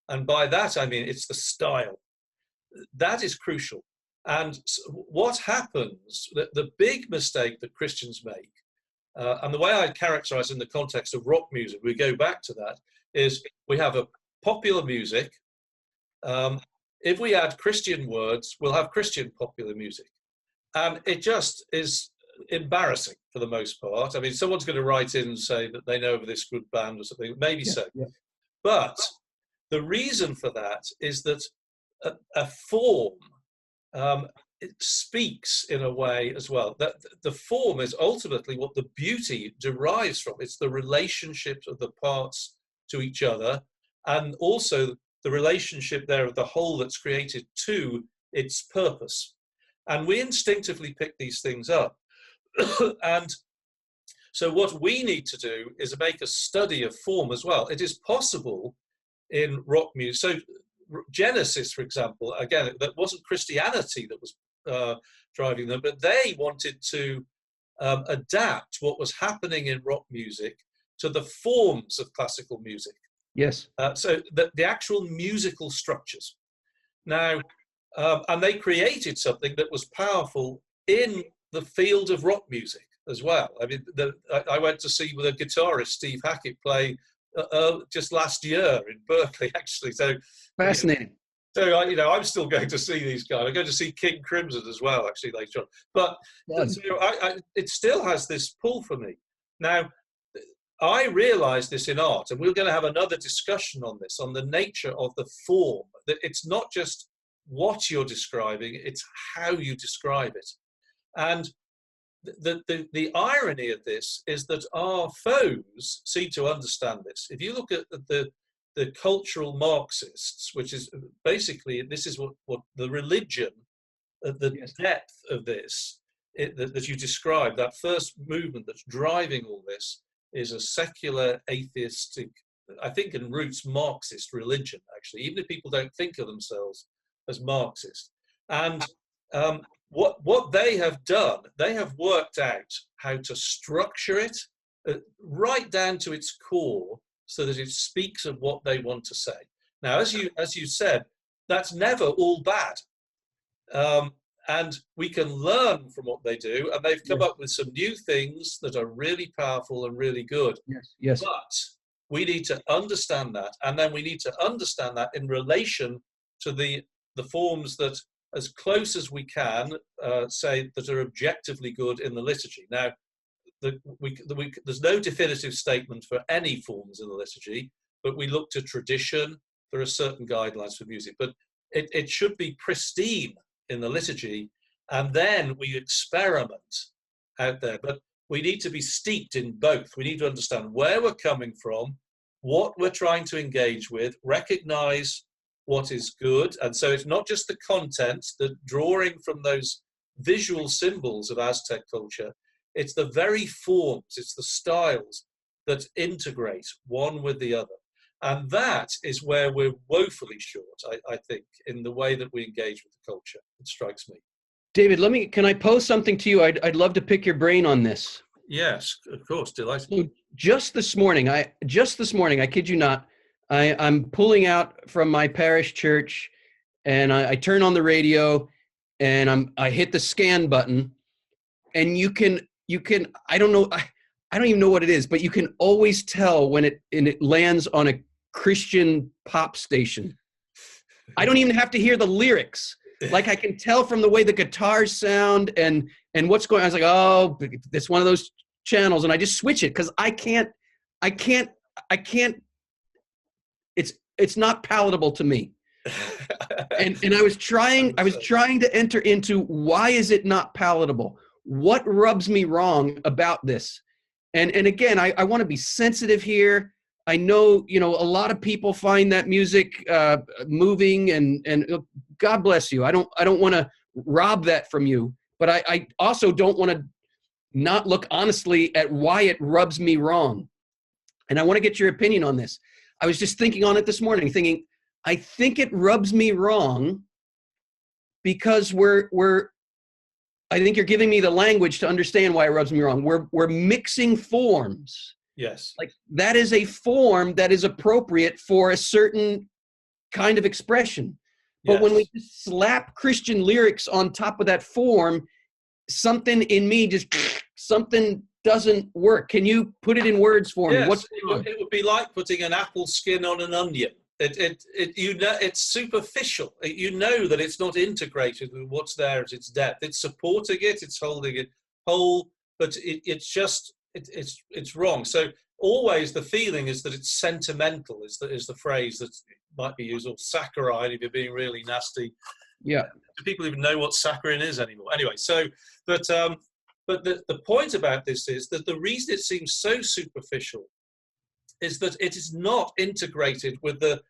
And by that, I mean, it's the style. That is crucial. And what happens, the big mistake that Christians make, and the way I characterize in the context of rock music, we go back to that, is we have a popular music. If we add Christian words, we'll have Christian popular music. And it just is embarrassing for the most part. I mean, someone's going to write in and say that they know of this good band or something, maybe so. Yeah. But the reason for that is that a form it speaks in a way as well. That the form is ultimately what the beauty derives from. It's the relationship of the parts to each other, and also the relationship there of the whole that's created to its purpose. And we instinctively pick these things up. And so what we need to do is make a study of form as well. It is possible in rock music. So Genesis, for example, again, that wasn't Christianity that was driving them, but they wanted to adapt what was happening in rock music to the forms of classical music. Yes. So the actual musical structures. Now, and they created something that was powerful in the field of rock music as well. I mean, I went to see the guitarist Steve Hackett play just last year in Berkeley, actually. So fascinating. So I'm still going to see these guys. I'm going to see King Crimson as well, actually, later on. But so it still has this pull for me. Now, I realize this in art, and we're going to have another discussion on this, on the nature of the form. That it's not just what you're describing, it's how you describe it. And the irony of this is that our foes seem to understand this. If you look at the cultural Marxists, which is basically, this is what the religion, the depth of this, that you described, that first movement that's driving all this, is a secular, atheistic, I think in roots, Marxist religion, actually, even if people don't think of themselves as Marxist. And what they have done, they have worked out how to structure it right down to its core so that it speaks of what they want to say. Now, as you said, that's never all bad. And we can learn from what they do, and they've come up with some new things that are really powerful and really good. Yes. But we need to understand that, and then we need to understand that in relation to the forms that, as close as we can, say that are objectively good in the liturgy. Now, there's no definitive statement for any forms in the liturgy, but we look to tradition. There are certain guidelines for music, but it should be pristine in the liturgy, and then we experiment out there. But we need to be steeped in both. We need to understand where we're coming from, what we're trying to engage with, recognize what is good. And so it's not just the content, the drawing from those visual symbols of Aztec culture, it's the very forms, it's the styles that integrate one with the other. And that is where we're woefully short, I think, in the way that we engage with the culture. It strikes me. David, can I pose something to you? I'd love to pick your brain on this. Yes, of course, delighted. So just this morning, I kid you not, I'm pulling out from my parish church, and I turn on the radio, and I hit the scan button, and you can I don't even know what it is, but you can always tell when it lands on a Christian pop station. I don't even have to hear the lyrics. Like, I can tell from the way the guitars sound and what's going on. I was like, oh, it's one of those channels, and I just switch it because I can't. It's not palatable to me. And I was trying to enter into, why is it not palatable? What rubs me wrong about this? And again, I want to be sensitive here. I know, a lot of people find that music moving, and God bless you. I don't want to rob that from you, but I also don't want to not look honestly at why it rubs me wrong. And I want to get your opinion on this. I was just thinking on it this morning, thinking, I think it rubs me wrong because I think you're giving me the language to understand why it rubs me wrong. We're mixing forms. Yes. Like, that is a form that is appropriate for a certain kind of expression. But when we just slap Christian lyrics on top of that form, something in me something doesn't work. Can you put it in words for me? Yes, it would be like putting an apple skin on an onion. It's superficial. You know that it's not integrated with what's there at its depth. It's supporting it, it's holding it whole, but it's wrong. So always the feeling is that it's sentimental, is the phrase that might be used, or saccharine if you're being really nasty. Yeah. Do people even know what saccharin is anymore? Anyway, so, but the point about this is that the reason it seems so superficial is that it is not integrated with the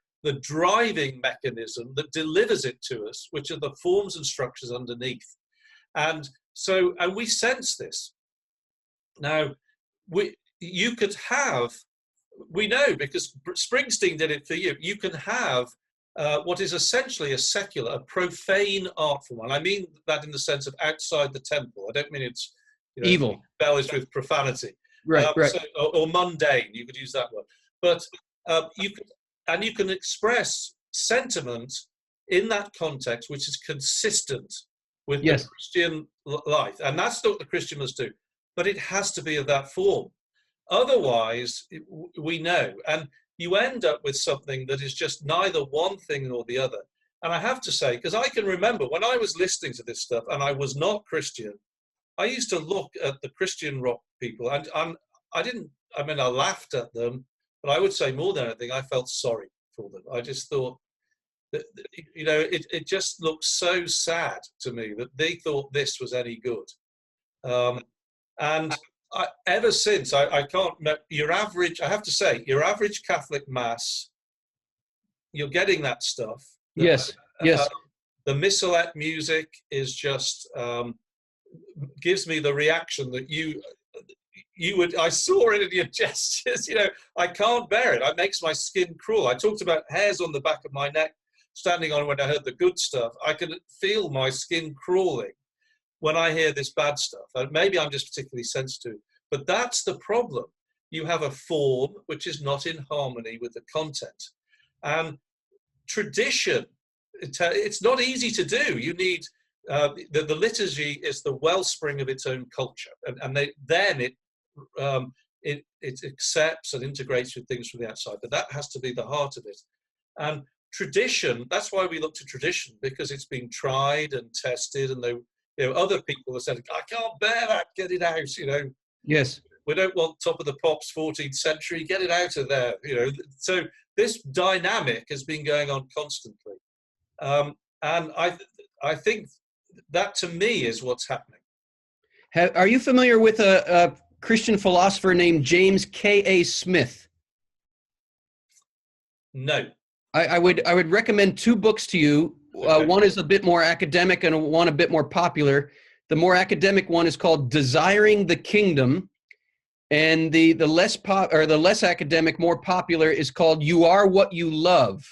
driving mechanism that delivers it to us, which are the forms and structures underneath. And so, and we sense this. Now, you could have, we know because Springsteen did it for you, you can have what is essentially a secular, a profane art form. And I mean that in the sense of outside the temple. I don't mean it's evil, embellished with profanity. Right, right. So, or mundane, you could use that word. But you can express sentiment in that context which is consistent with the Christian life. And that's what the Christian must do. But it has to be of that form. Otherwise, we know. And you end up with something that is just neither one thing nor the other. And I have to say, because I can remember when I was listening to this stuff and I was not Christian, I used to look at the Christian rock people and I laughed at them, but I would say more than anything, I felt sorry for them. I just thought that, it just looked so sad to me that they thought this was any good. Ever since, I can't, your average Catholic Mass, you're getting that stuff. Yes. The missalette music is just, gives me the reaction that you would, I saw it in your gestures, I can't bear it. It makes my skin crawl. I talked about hairs on the back of my neck standing on when I heard the good stuff. I could feel my skin crawling when I hear this bad stuff. Maybe I'm just particularly sensitive, but that's the problem. You have a form which is not in harmony with the content. And tradition, it's not easy to do. You need, the liturgy is the wellspring of its own culture. And it accepts and integrates with things from the outside, but that has to be the heart of it. And tradition, that's why we look to tradition, because it's been tried and tested, and other people have said, I can't bear that, get it out, Yes. We don't want top of the pops 14th century, get it out of there, So this dynamic has been going on constantly. And I think that to me is what's happening. Are you familiar with a Christian philosopher named James K.A. Smith? No. I would recommend two books to you. One is a bit more academic and one a bit more popular. The more academic one is called Desiring the Kingdom, and the less academic, more popular is called You Are What You Love.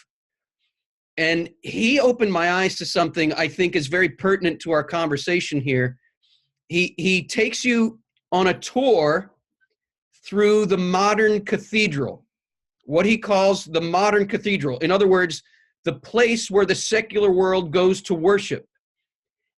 And he opened my eyes to something I think is very pertinent to our conversation here. He takes you on a tour through the modern cathedral, what he calls the modern cathedral. In other words, the place where the secular world goes to worship.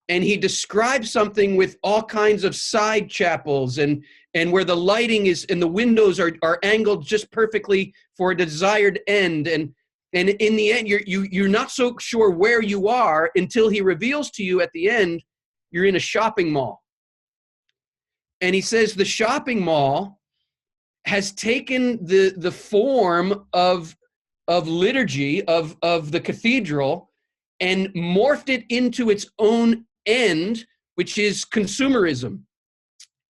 And he describes something with all kinds of side chapels and where the lighting is and the windows are angled just perfectly for a desired end. And in the end, you're not so sure where you are until he reveals to you at the end, you're in a shopping mall. And he says the shopping mall has taken the form of liturgy of the cathedral and morphed it into its own end, which is consumerism.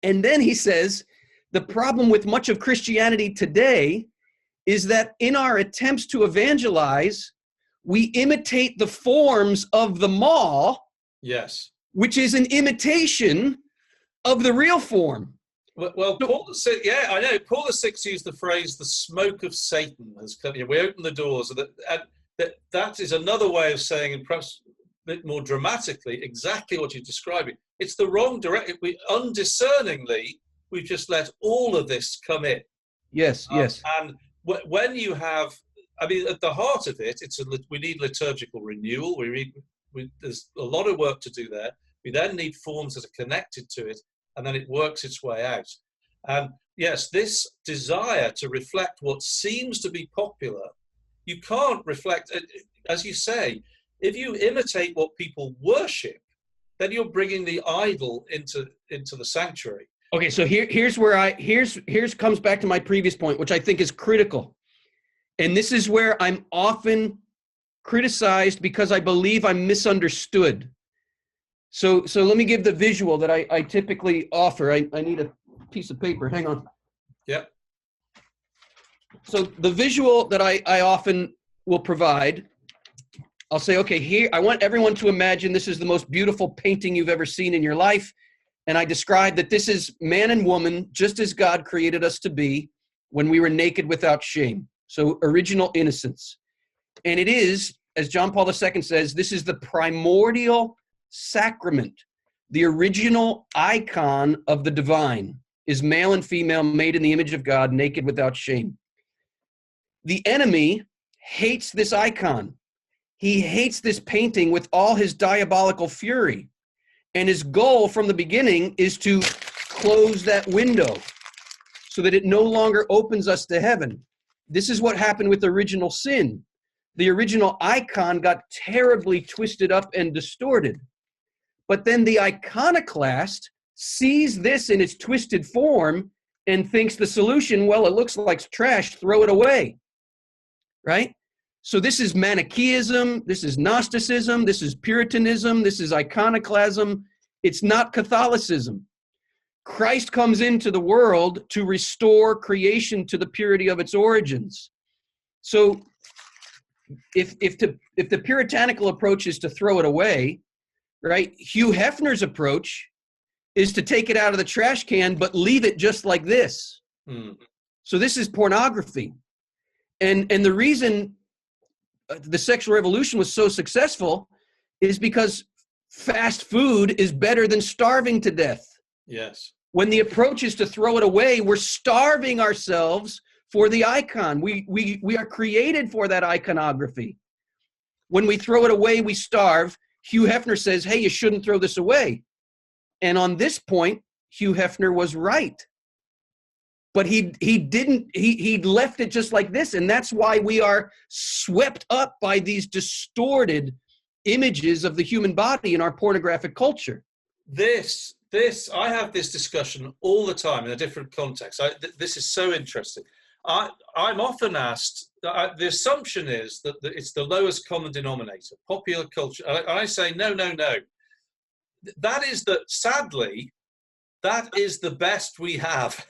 And then he says the problem with much of Christianity today is that in our attempts to evangelize, we imitate the forms of the mall. Yes. Which is an imitation of the real form. Well, Paul VI, yeah, I know. Paul VI used the phrase, the smoke of Satan has come. We open the doors. And that is another way of saying, and perhaps a bit more dramatically, exactly what you're describing. It's the wrong direction. Undiscerningly, we've just let all of this come in. Yes, yes. And when you have, at the heart of it, we need liturgical renewal. There's a lot of work to do there. We then need forms that are connected to it, and then it works its way out. And yes, this desire to reflect what seems to be popular, you can't reflect, as you say, if you imitate what people worship, then you're bringing the idol into the sanctuary. Okay, so here's comes back to my previous point, which I think is critical. And this is where I'm often criticized because I believe I'm misunderstood. So let me give the visual that I typically offer. I need a piece of paper. Hang on. Yep. So the visual that I often will provide, I'll say, okay, here, I want everyone to imagine this is the most beautiful painting you've ever seen in your life. And I describe that this is man and woman, just as God created us to be when we were naked without shame. So original innocence. And it is, as John Paul II says, this is the primordial sacrament. The original icon of the divine is male and female made in the image of God, naked without shame. The enemy hates this icon. He hates this painting with all his diabolical fury. And his goal from the beginning is to close that window so that it no longer opens us to heaven. This is what happened with original sin. The original icon got terribly twisted up and distorted. But then the iconoclast sees this in its twisted form and thinks the solution, well, it looks like trash, throw it away. Right? So this is Manichaeism, this is Gnosticism, this is Puritanism, this is iconoclasm. It's not Catholicism. Christ comes into the world to restore creation to the purity of its origins. So if the puritanical approach is to throw it away, right? Hugh Hefner's approach is to take it out of the trash can, but leave it just like this. So this is pornography. And the reason the sexual revolution was so successful is because fast food is better than starving to death. Yes. When the approach is to throw it away, we're starving ourselves for the icon. We are created for that iconography. When we throw it away, we starve. Hugh Hefner says, hey, you shouldn't throw this away. And on this point, Hugh Hefner was right. But he left it just like this. And that's why we are swept up by these distorted images of the human body in our pornographic culture. I have this discussion all the time in a different context. This is so interesting. I'm often asked, the assumption is that it's the lowest common denominator, popular culture. I say, no. That is sadly, that is the best we have.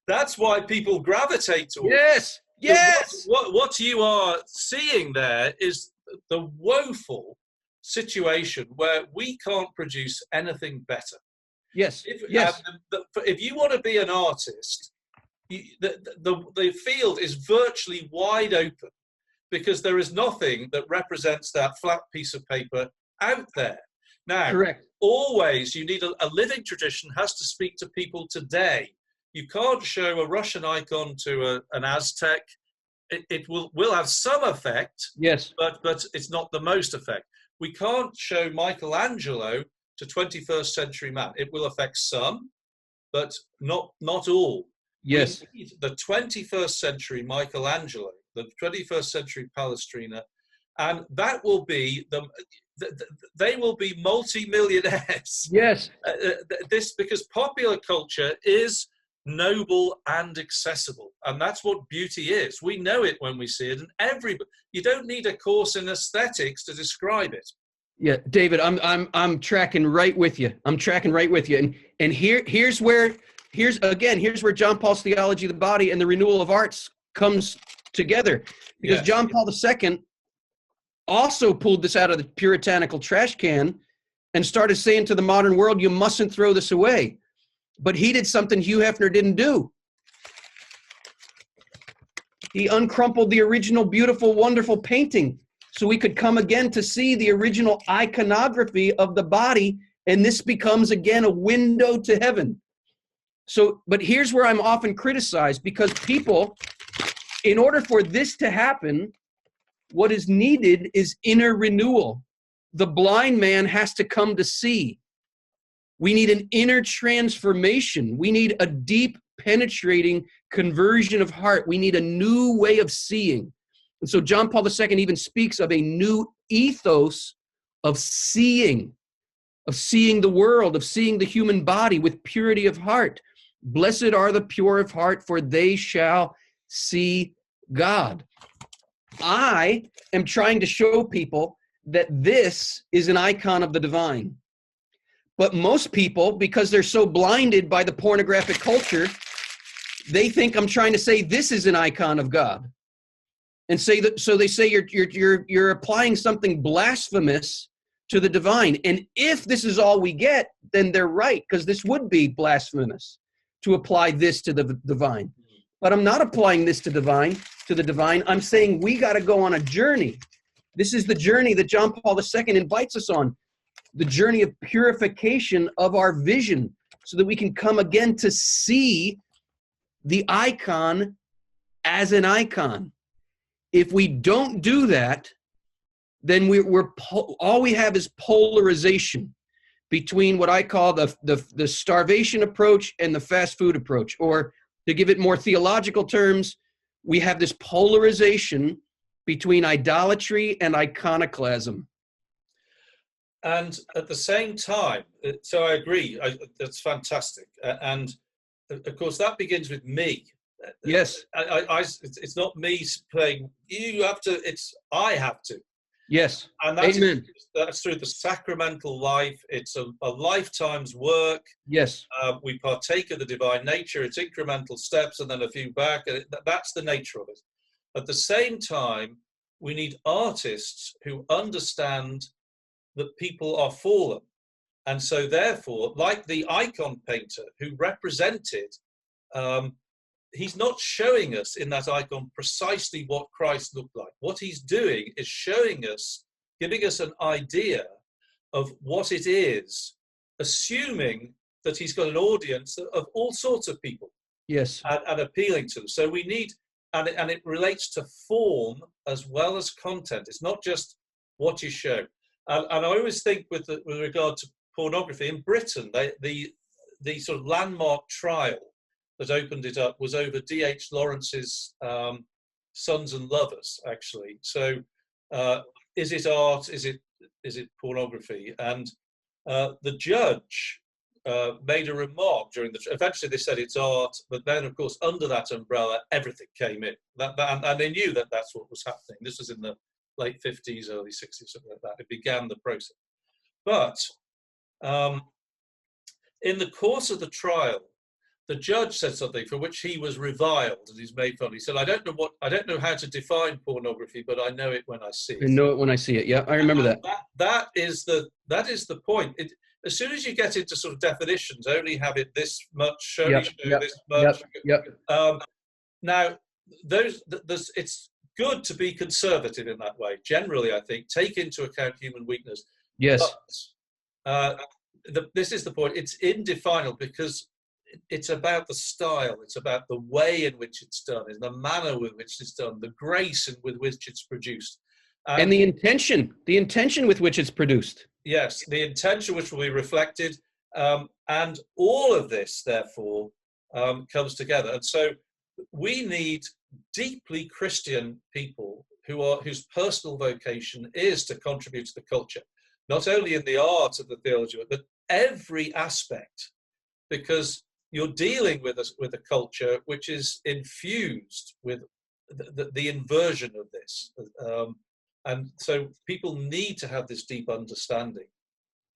That's why people gravitate towards Yes. What you are seeing there is the woeful situation where we can't produce anything better. Yes. If you want to be an artist, the field is virtually wide open because there is nothing that represents that flat piece of paper out there. Now, correct. Always you need a living tradition has to speak to people today. You can't show a Russian icon to an Aztec. It will have some effect, yes, but it's not the most effect. We can't show Michelangelo to 21st century man. It will affect some, but not all. Yes. We need the 21st century Michelangelo, the 21st century Palestrina, and that will be they will be multi-millionaires. Yes. Because popular culture is noble and accessible, and that's what beauty is. We know it when we see it, and you don't need a course in aesthetics to describe it. Yeah, David, I'm tracking right with you. And here's where John Paul's theology of the body and the renewal of arts comes together, because Yes. John Paul II also pulled this out of the puritanical trash can and started saying to the modern world, you mustn't throw this away. But he did something Hugh Hefner didn't do. He uncrumpled the original beautiful, wonderful painting so we could come again to see the original iconography of the body, and this becomes again a window to heaven. So, but here's where I'm often criticized, because people, in order for this to happen, what is needed is inner renewal. The blind man has to come to see. We need an inner transformation. We need a deep, penetrating conversion of heart. We need a new way of seeing. And so John Paul II even speaks of a new ethos of seeing the world, of seeing the human body with purity of heart. Blessed are the pure of heart, for they shall see God. I am trying to show people that this is an icon of the divine. But most people, because they're so blinded by the pornographic culture, they think I'm trying to say this is an icon of God. And say that, so they say you're applying something blasphemous to the divine. And if this is all we get, then they're right, because this would be blasphemous to apply this to the divine. But I'm not applying this to the divine. I'm saying we got to go on a journey. This is the journey that John Paul II invites us on, the journey of purification of our vision, so that we can come again to see the icon as an icon. If we don't do that, then all we have is polarization between what I call the starvation approach and the fast food approach. Or to give it more theological terms, we have this polarization between idolatry and iconoclasm. And at the same time, so I agree, that's fantastic. And of course, that begins with me. Yes. It's not me saying, you have to, I have to. Yes. And that's through the sacramental life. It's a lifetime's work. Yes. We partake of the divine nature. It's incremental steps and then a few back. That's the nature of it. At the same time, we need artists who understand that people are fallen. And so therefore, like the icon painter who represented, he's not showing us in that icon precisely what Christ looked like. What he's doing is showing us, giving us an idea of what it is, assuming that he's got an audience of all sorts of people. Yes. And appealing to them. So we need, and it relates to form as well as content. It's not just what you show. And I always think with regard to pornography in Britain, the sort of landmark trial that opened it up was over D.H. Lawrence's Sons and Lovers, actually. So is it art? Is it pornography? And the judge made a remark during eventually they said it's art, but then of course under that umbrella everything came in. And they knew that that's what was happening. This was in the late 50s, early 60s, something like that. It began the process. But in the course of the trial, the judge said something for which he was reviled and he's made fun. He said, I don't know how to define pornography, but I know it when I see it. I know it when I see it. Yeah, I remember that. That is the point. As soon as you get into sort of definitions, only have it this much, only show this much. Now, it's good to be conservative in that way. Generally, I think, take into account human weakness. Yes. But, this is the point. It's indefinable because it's about the style. It's about the way in which it's done, and the manner with which it's done, the grace with which it's produced. And the intention with which it's produced. Yes, the intention which will be reflected. And all of this, therefore, comes together. And so we need deeply Christian people whose personal vocation is to contribute to the culture, not only in the art of the theology, but every aspect, because you're dealing with a culture which is infused with the inversion of this. And so people need to have this deep understanding.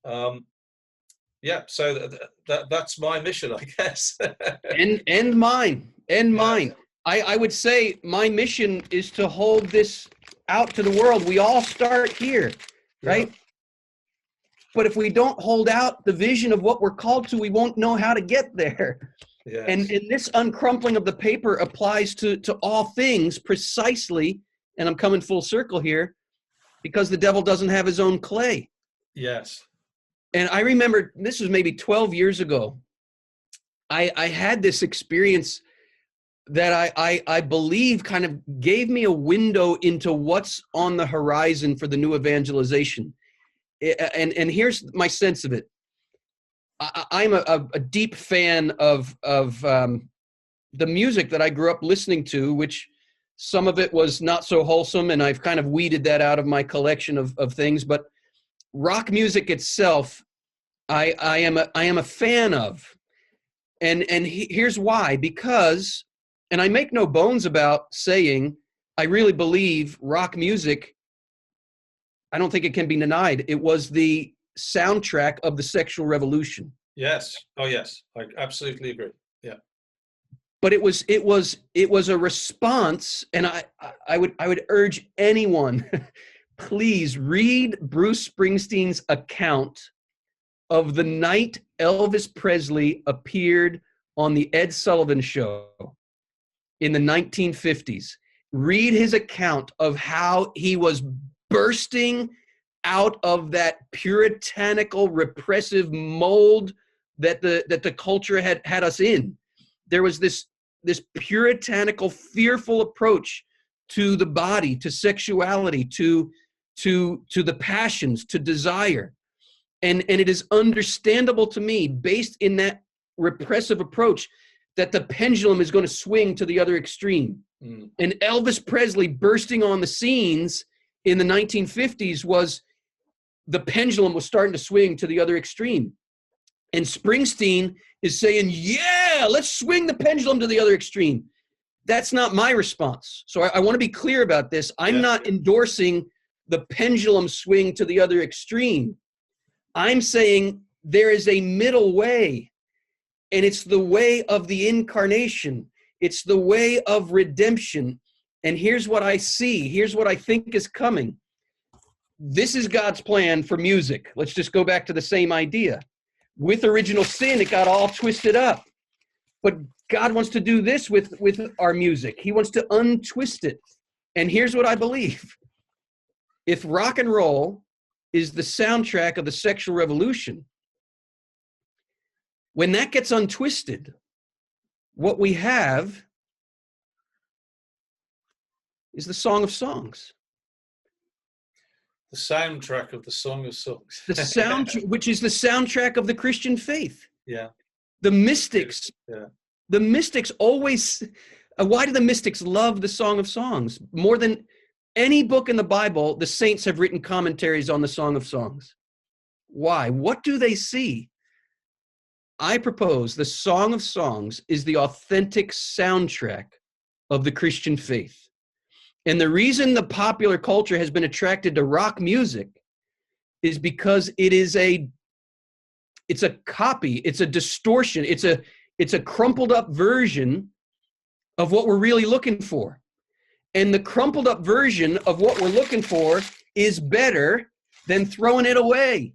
So that's my mission, I guess. and mine. I would say my mission is to hold this out to the world. We all start here, right? Yeah. But if we don't hold out the vision of what we're called to, we won't know how to get there. Yes. And this uncrumpling of the paper applies to all things precisely, and I'm coming full circle here, because the devil doesn't have his own clay. Yes. And I remember, this was maybe 12 years ago, I had this experience that I believe kind of gave me a window into what's on the horizon for the new evangelization. And here's my sense of it. I'm a deep fan of the music that I grew up listening to, which some of it was not so wholesome, and I've kind of weeded that out of my collection of things. But rock music itself, I am a fan of, and here's why. Because, and I make no bones about saying I really believe rock music, I don't think it can be denied. It was the soundtrack of the sexual revolution. Yes. Oh, yes. I absolutely agree. Yeah. But it was a response, and I would urge anyone, please read Bruce Springsteen's account of the night Elvis Presley appeared on the Ed Sullivan Show in the 1950s. Read his account of how he was bursting out of that puritanical, repressive mold that the culture had us in. There was this puritanical, fearful approach to the body, to sexuality, to the passions, to desire. And it is understandable to me, based in that repressive approach, that the pendulum is going to swing to the other extreme. Mm. And Elvis Presley bursting on the scenes in the 1950s was, the pendulum was starting to swing to the other extreme. And Springsteen is saying, yeah, let's swing the pendulum to the other extreme. That's not my response. So I want to be clear about this. I'm not endorsing the pendulum swing to the other extreme. I'm saying there is a middle way, and it's the way of the incarnation. It's the way of redemption. And here's what I see. Here's what I think is coming. This is God's plan for music. Let's just go back to the same idea. With original sin, it got all twisted up. But God wants to do this with our music. He wants to untwist it. And here's what I believe. If rock and roll is the soundtrack of the sexual revolution, when that gets untwisted, what we have is the Song of Songs. The soundtrack of the Song of Songs. The soundtrack, which is the soundtrack of the Christian faith. Yeah. The mystics. Yeah. The mystics always. Why do the mystics love the Song of Songs more than any book in the Bible? The saints have written commentaries on the Song of Songs. Why? What do they see? I propose the Song of Songs is the authentic soundtrack of the Christian faith. And the reason the popular culture has been attracted to rock music is because it's a copy, it's a distortion, it's a crumpled up version of what we're really looking for. And the crumpled up version of what we're looking for is better than throwing it away.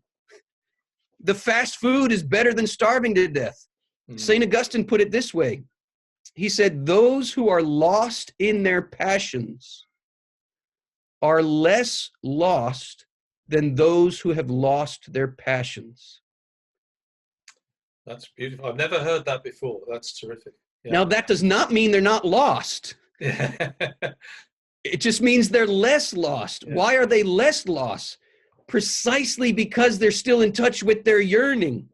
The fast food is better than starving to death. Mm-hmm. St. Augustine put it this way. He said, those who are lost in their passions are less lost than those who have lost their passions. That's beautiful. I've never heard that before. That's terrific. Yeah. Now, that does not mean they're not lost. It just means they're less lost. Yeah. Why are they less lost? Precisely because they're still in touch with their yearning.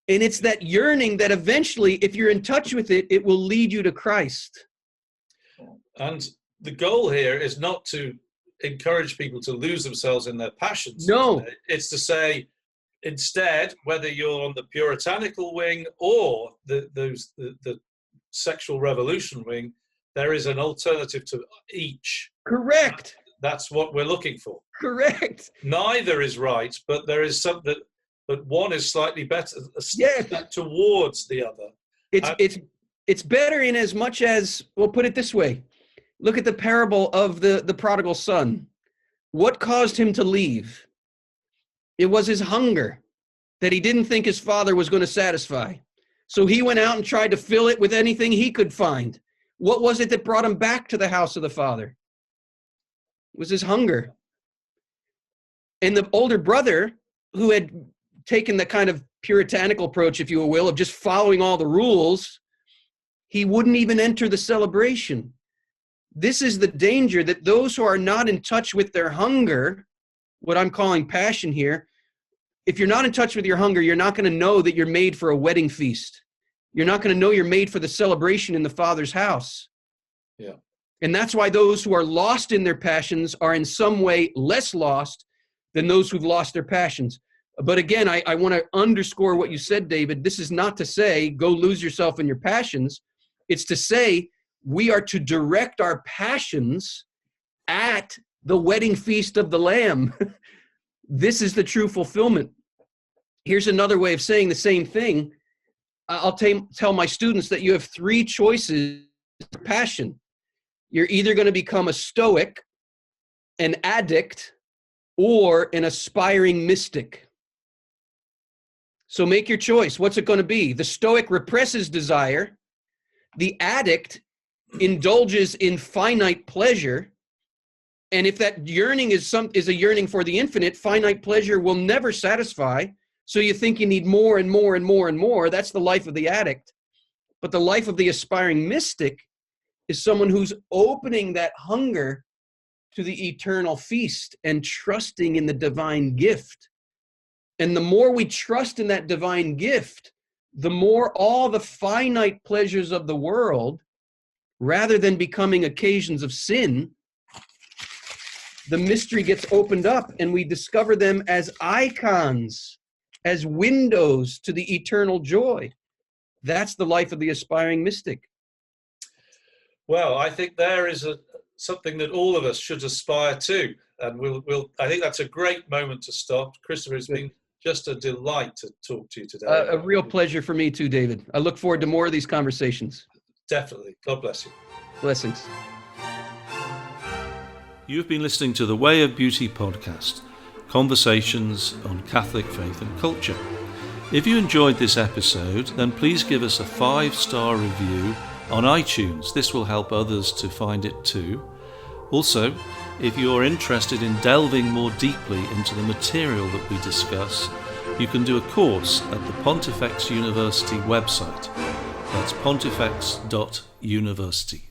And it's that yearning that eventually, if you're in touch with it, it will lead you to Christ. And the goal here is not to encourage people to lose themselves in their passions. No. It's to say, instead, whether you're on the puritanical wing or the sexual revolution wing, there is an alternative to each. Correct. That's what we're looking for. Correct. Neither is right, but there is something. But one is slightly better, step towards the other. It's better in as much as, we'll put it this way. Look at the parable of the prodigal son. What caused him to leave? It was his hunger that he didn't think his father was going to satisfy. So he went out and tried to fill it with anything he could find. What was it that brought him back to the house of the father? It was his hunger. And the older brother, who had taken the kind of puritanical approach, if you will, of just following all the rules, he wouldn't even enter the celebration. This is the danger, that those who are not in touch with their hunger, what I'm calling passion here, if you're not in touch with your hunger, you're not going to know that you're made for a wedding feast. You're not going to know you're made for the celebration in the Father's house. Yeah. And that's why those who are lost in their passions are in some way less lost than those who've lost their passions. But again, I want to underscore what you said, David. This is not to say go lose yourself in your passions. It's to say we are to direct our passions at the wedding feast of the Lamb. This is the true fulfillment. Here's another way of saying the same thing. I'll tell my students that you have three choices for passion. You're either going to become a stoic, an addict, or an aspiring mystic. So make your choice. What's it going to be? The stoic represses desire. The addict indulges in finite pleasure. And if that yearning is a yearning for the infinite, finite pleasure will never satisfy. So you think you need more and more and more and more. That's the life of the addict. But the life of the aspiring mystic is someone who's opening that hunger to the eternal feast and trusting in the divine gift. And the more we trust in that divine gift, the more all the finite pleasures of the world, rather than becoming occasions of sin, the mystery gets opened up and we discover them as icons, as windows to the eternal joy. That's the life of the aspiring mystic. Well, I think there is something that all of us should aspire to, and I think that's a great moment to stop. Christopher, it's been just a delight to talk to you today. A real pleasure for me too, David. I look forward to more of these conversations. Definitely. God bless you. Blessings. You've been listening to the Way of Beauty podcast, conversations on Catholic faith and culture. If you enjoyed this episode, then please give us a 5-star review on iTunes. This will help others to find it too. Also, if you're interested in delving more deeply into the material that we discuss, you can do a course at the Pontifex University website. That's pontifex.university.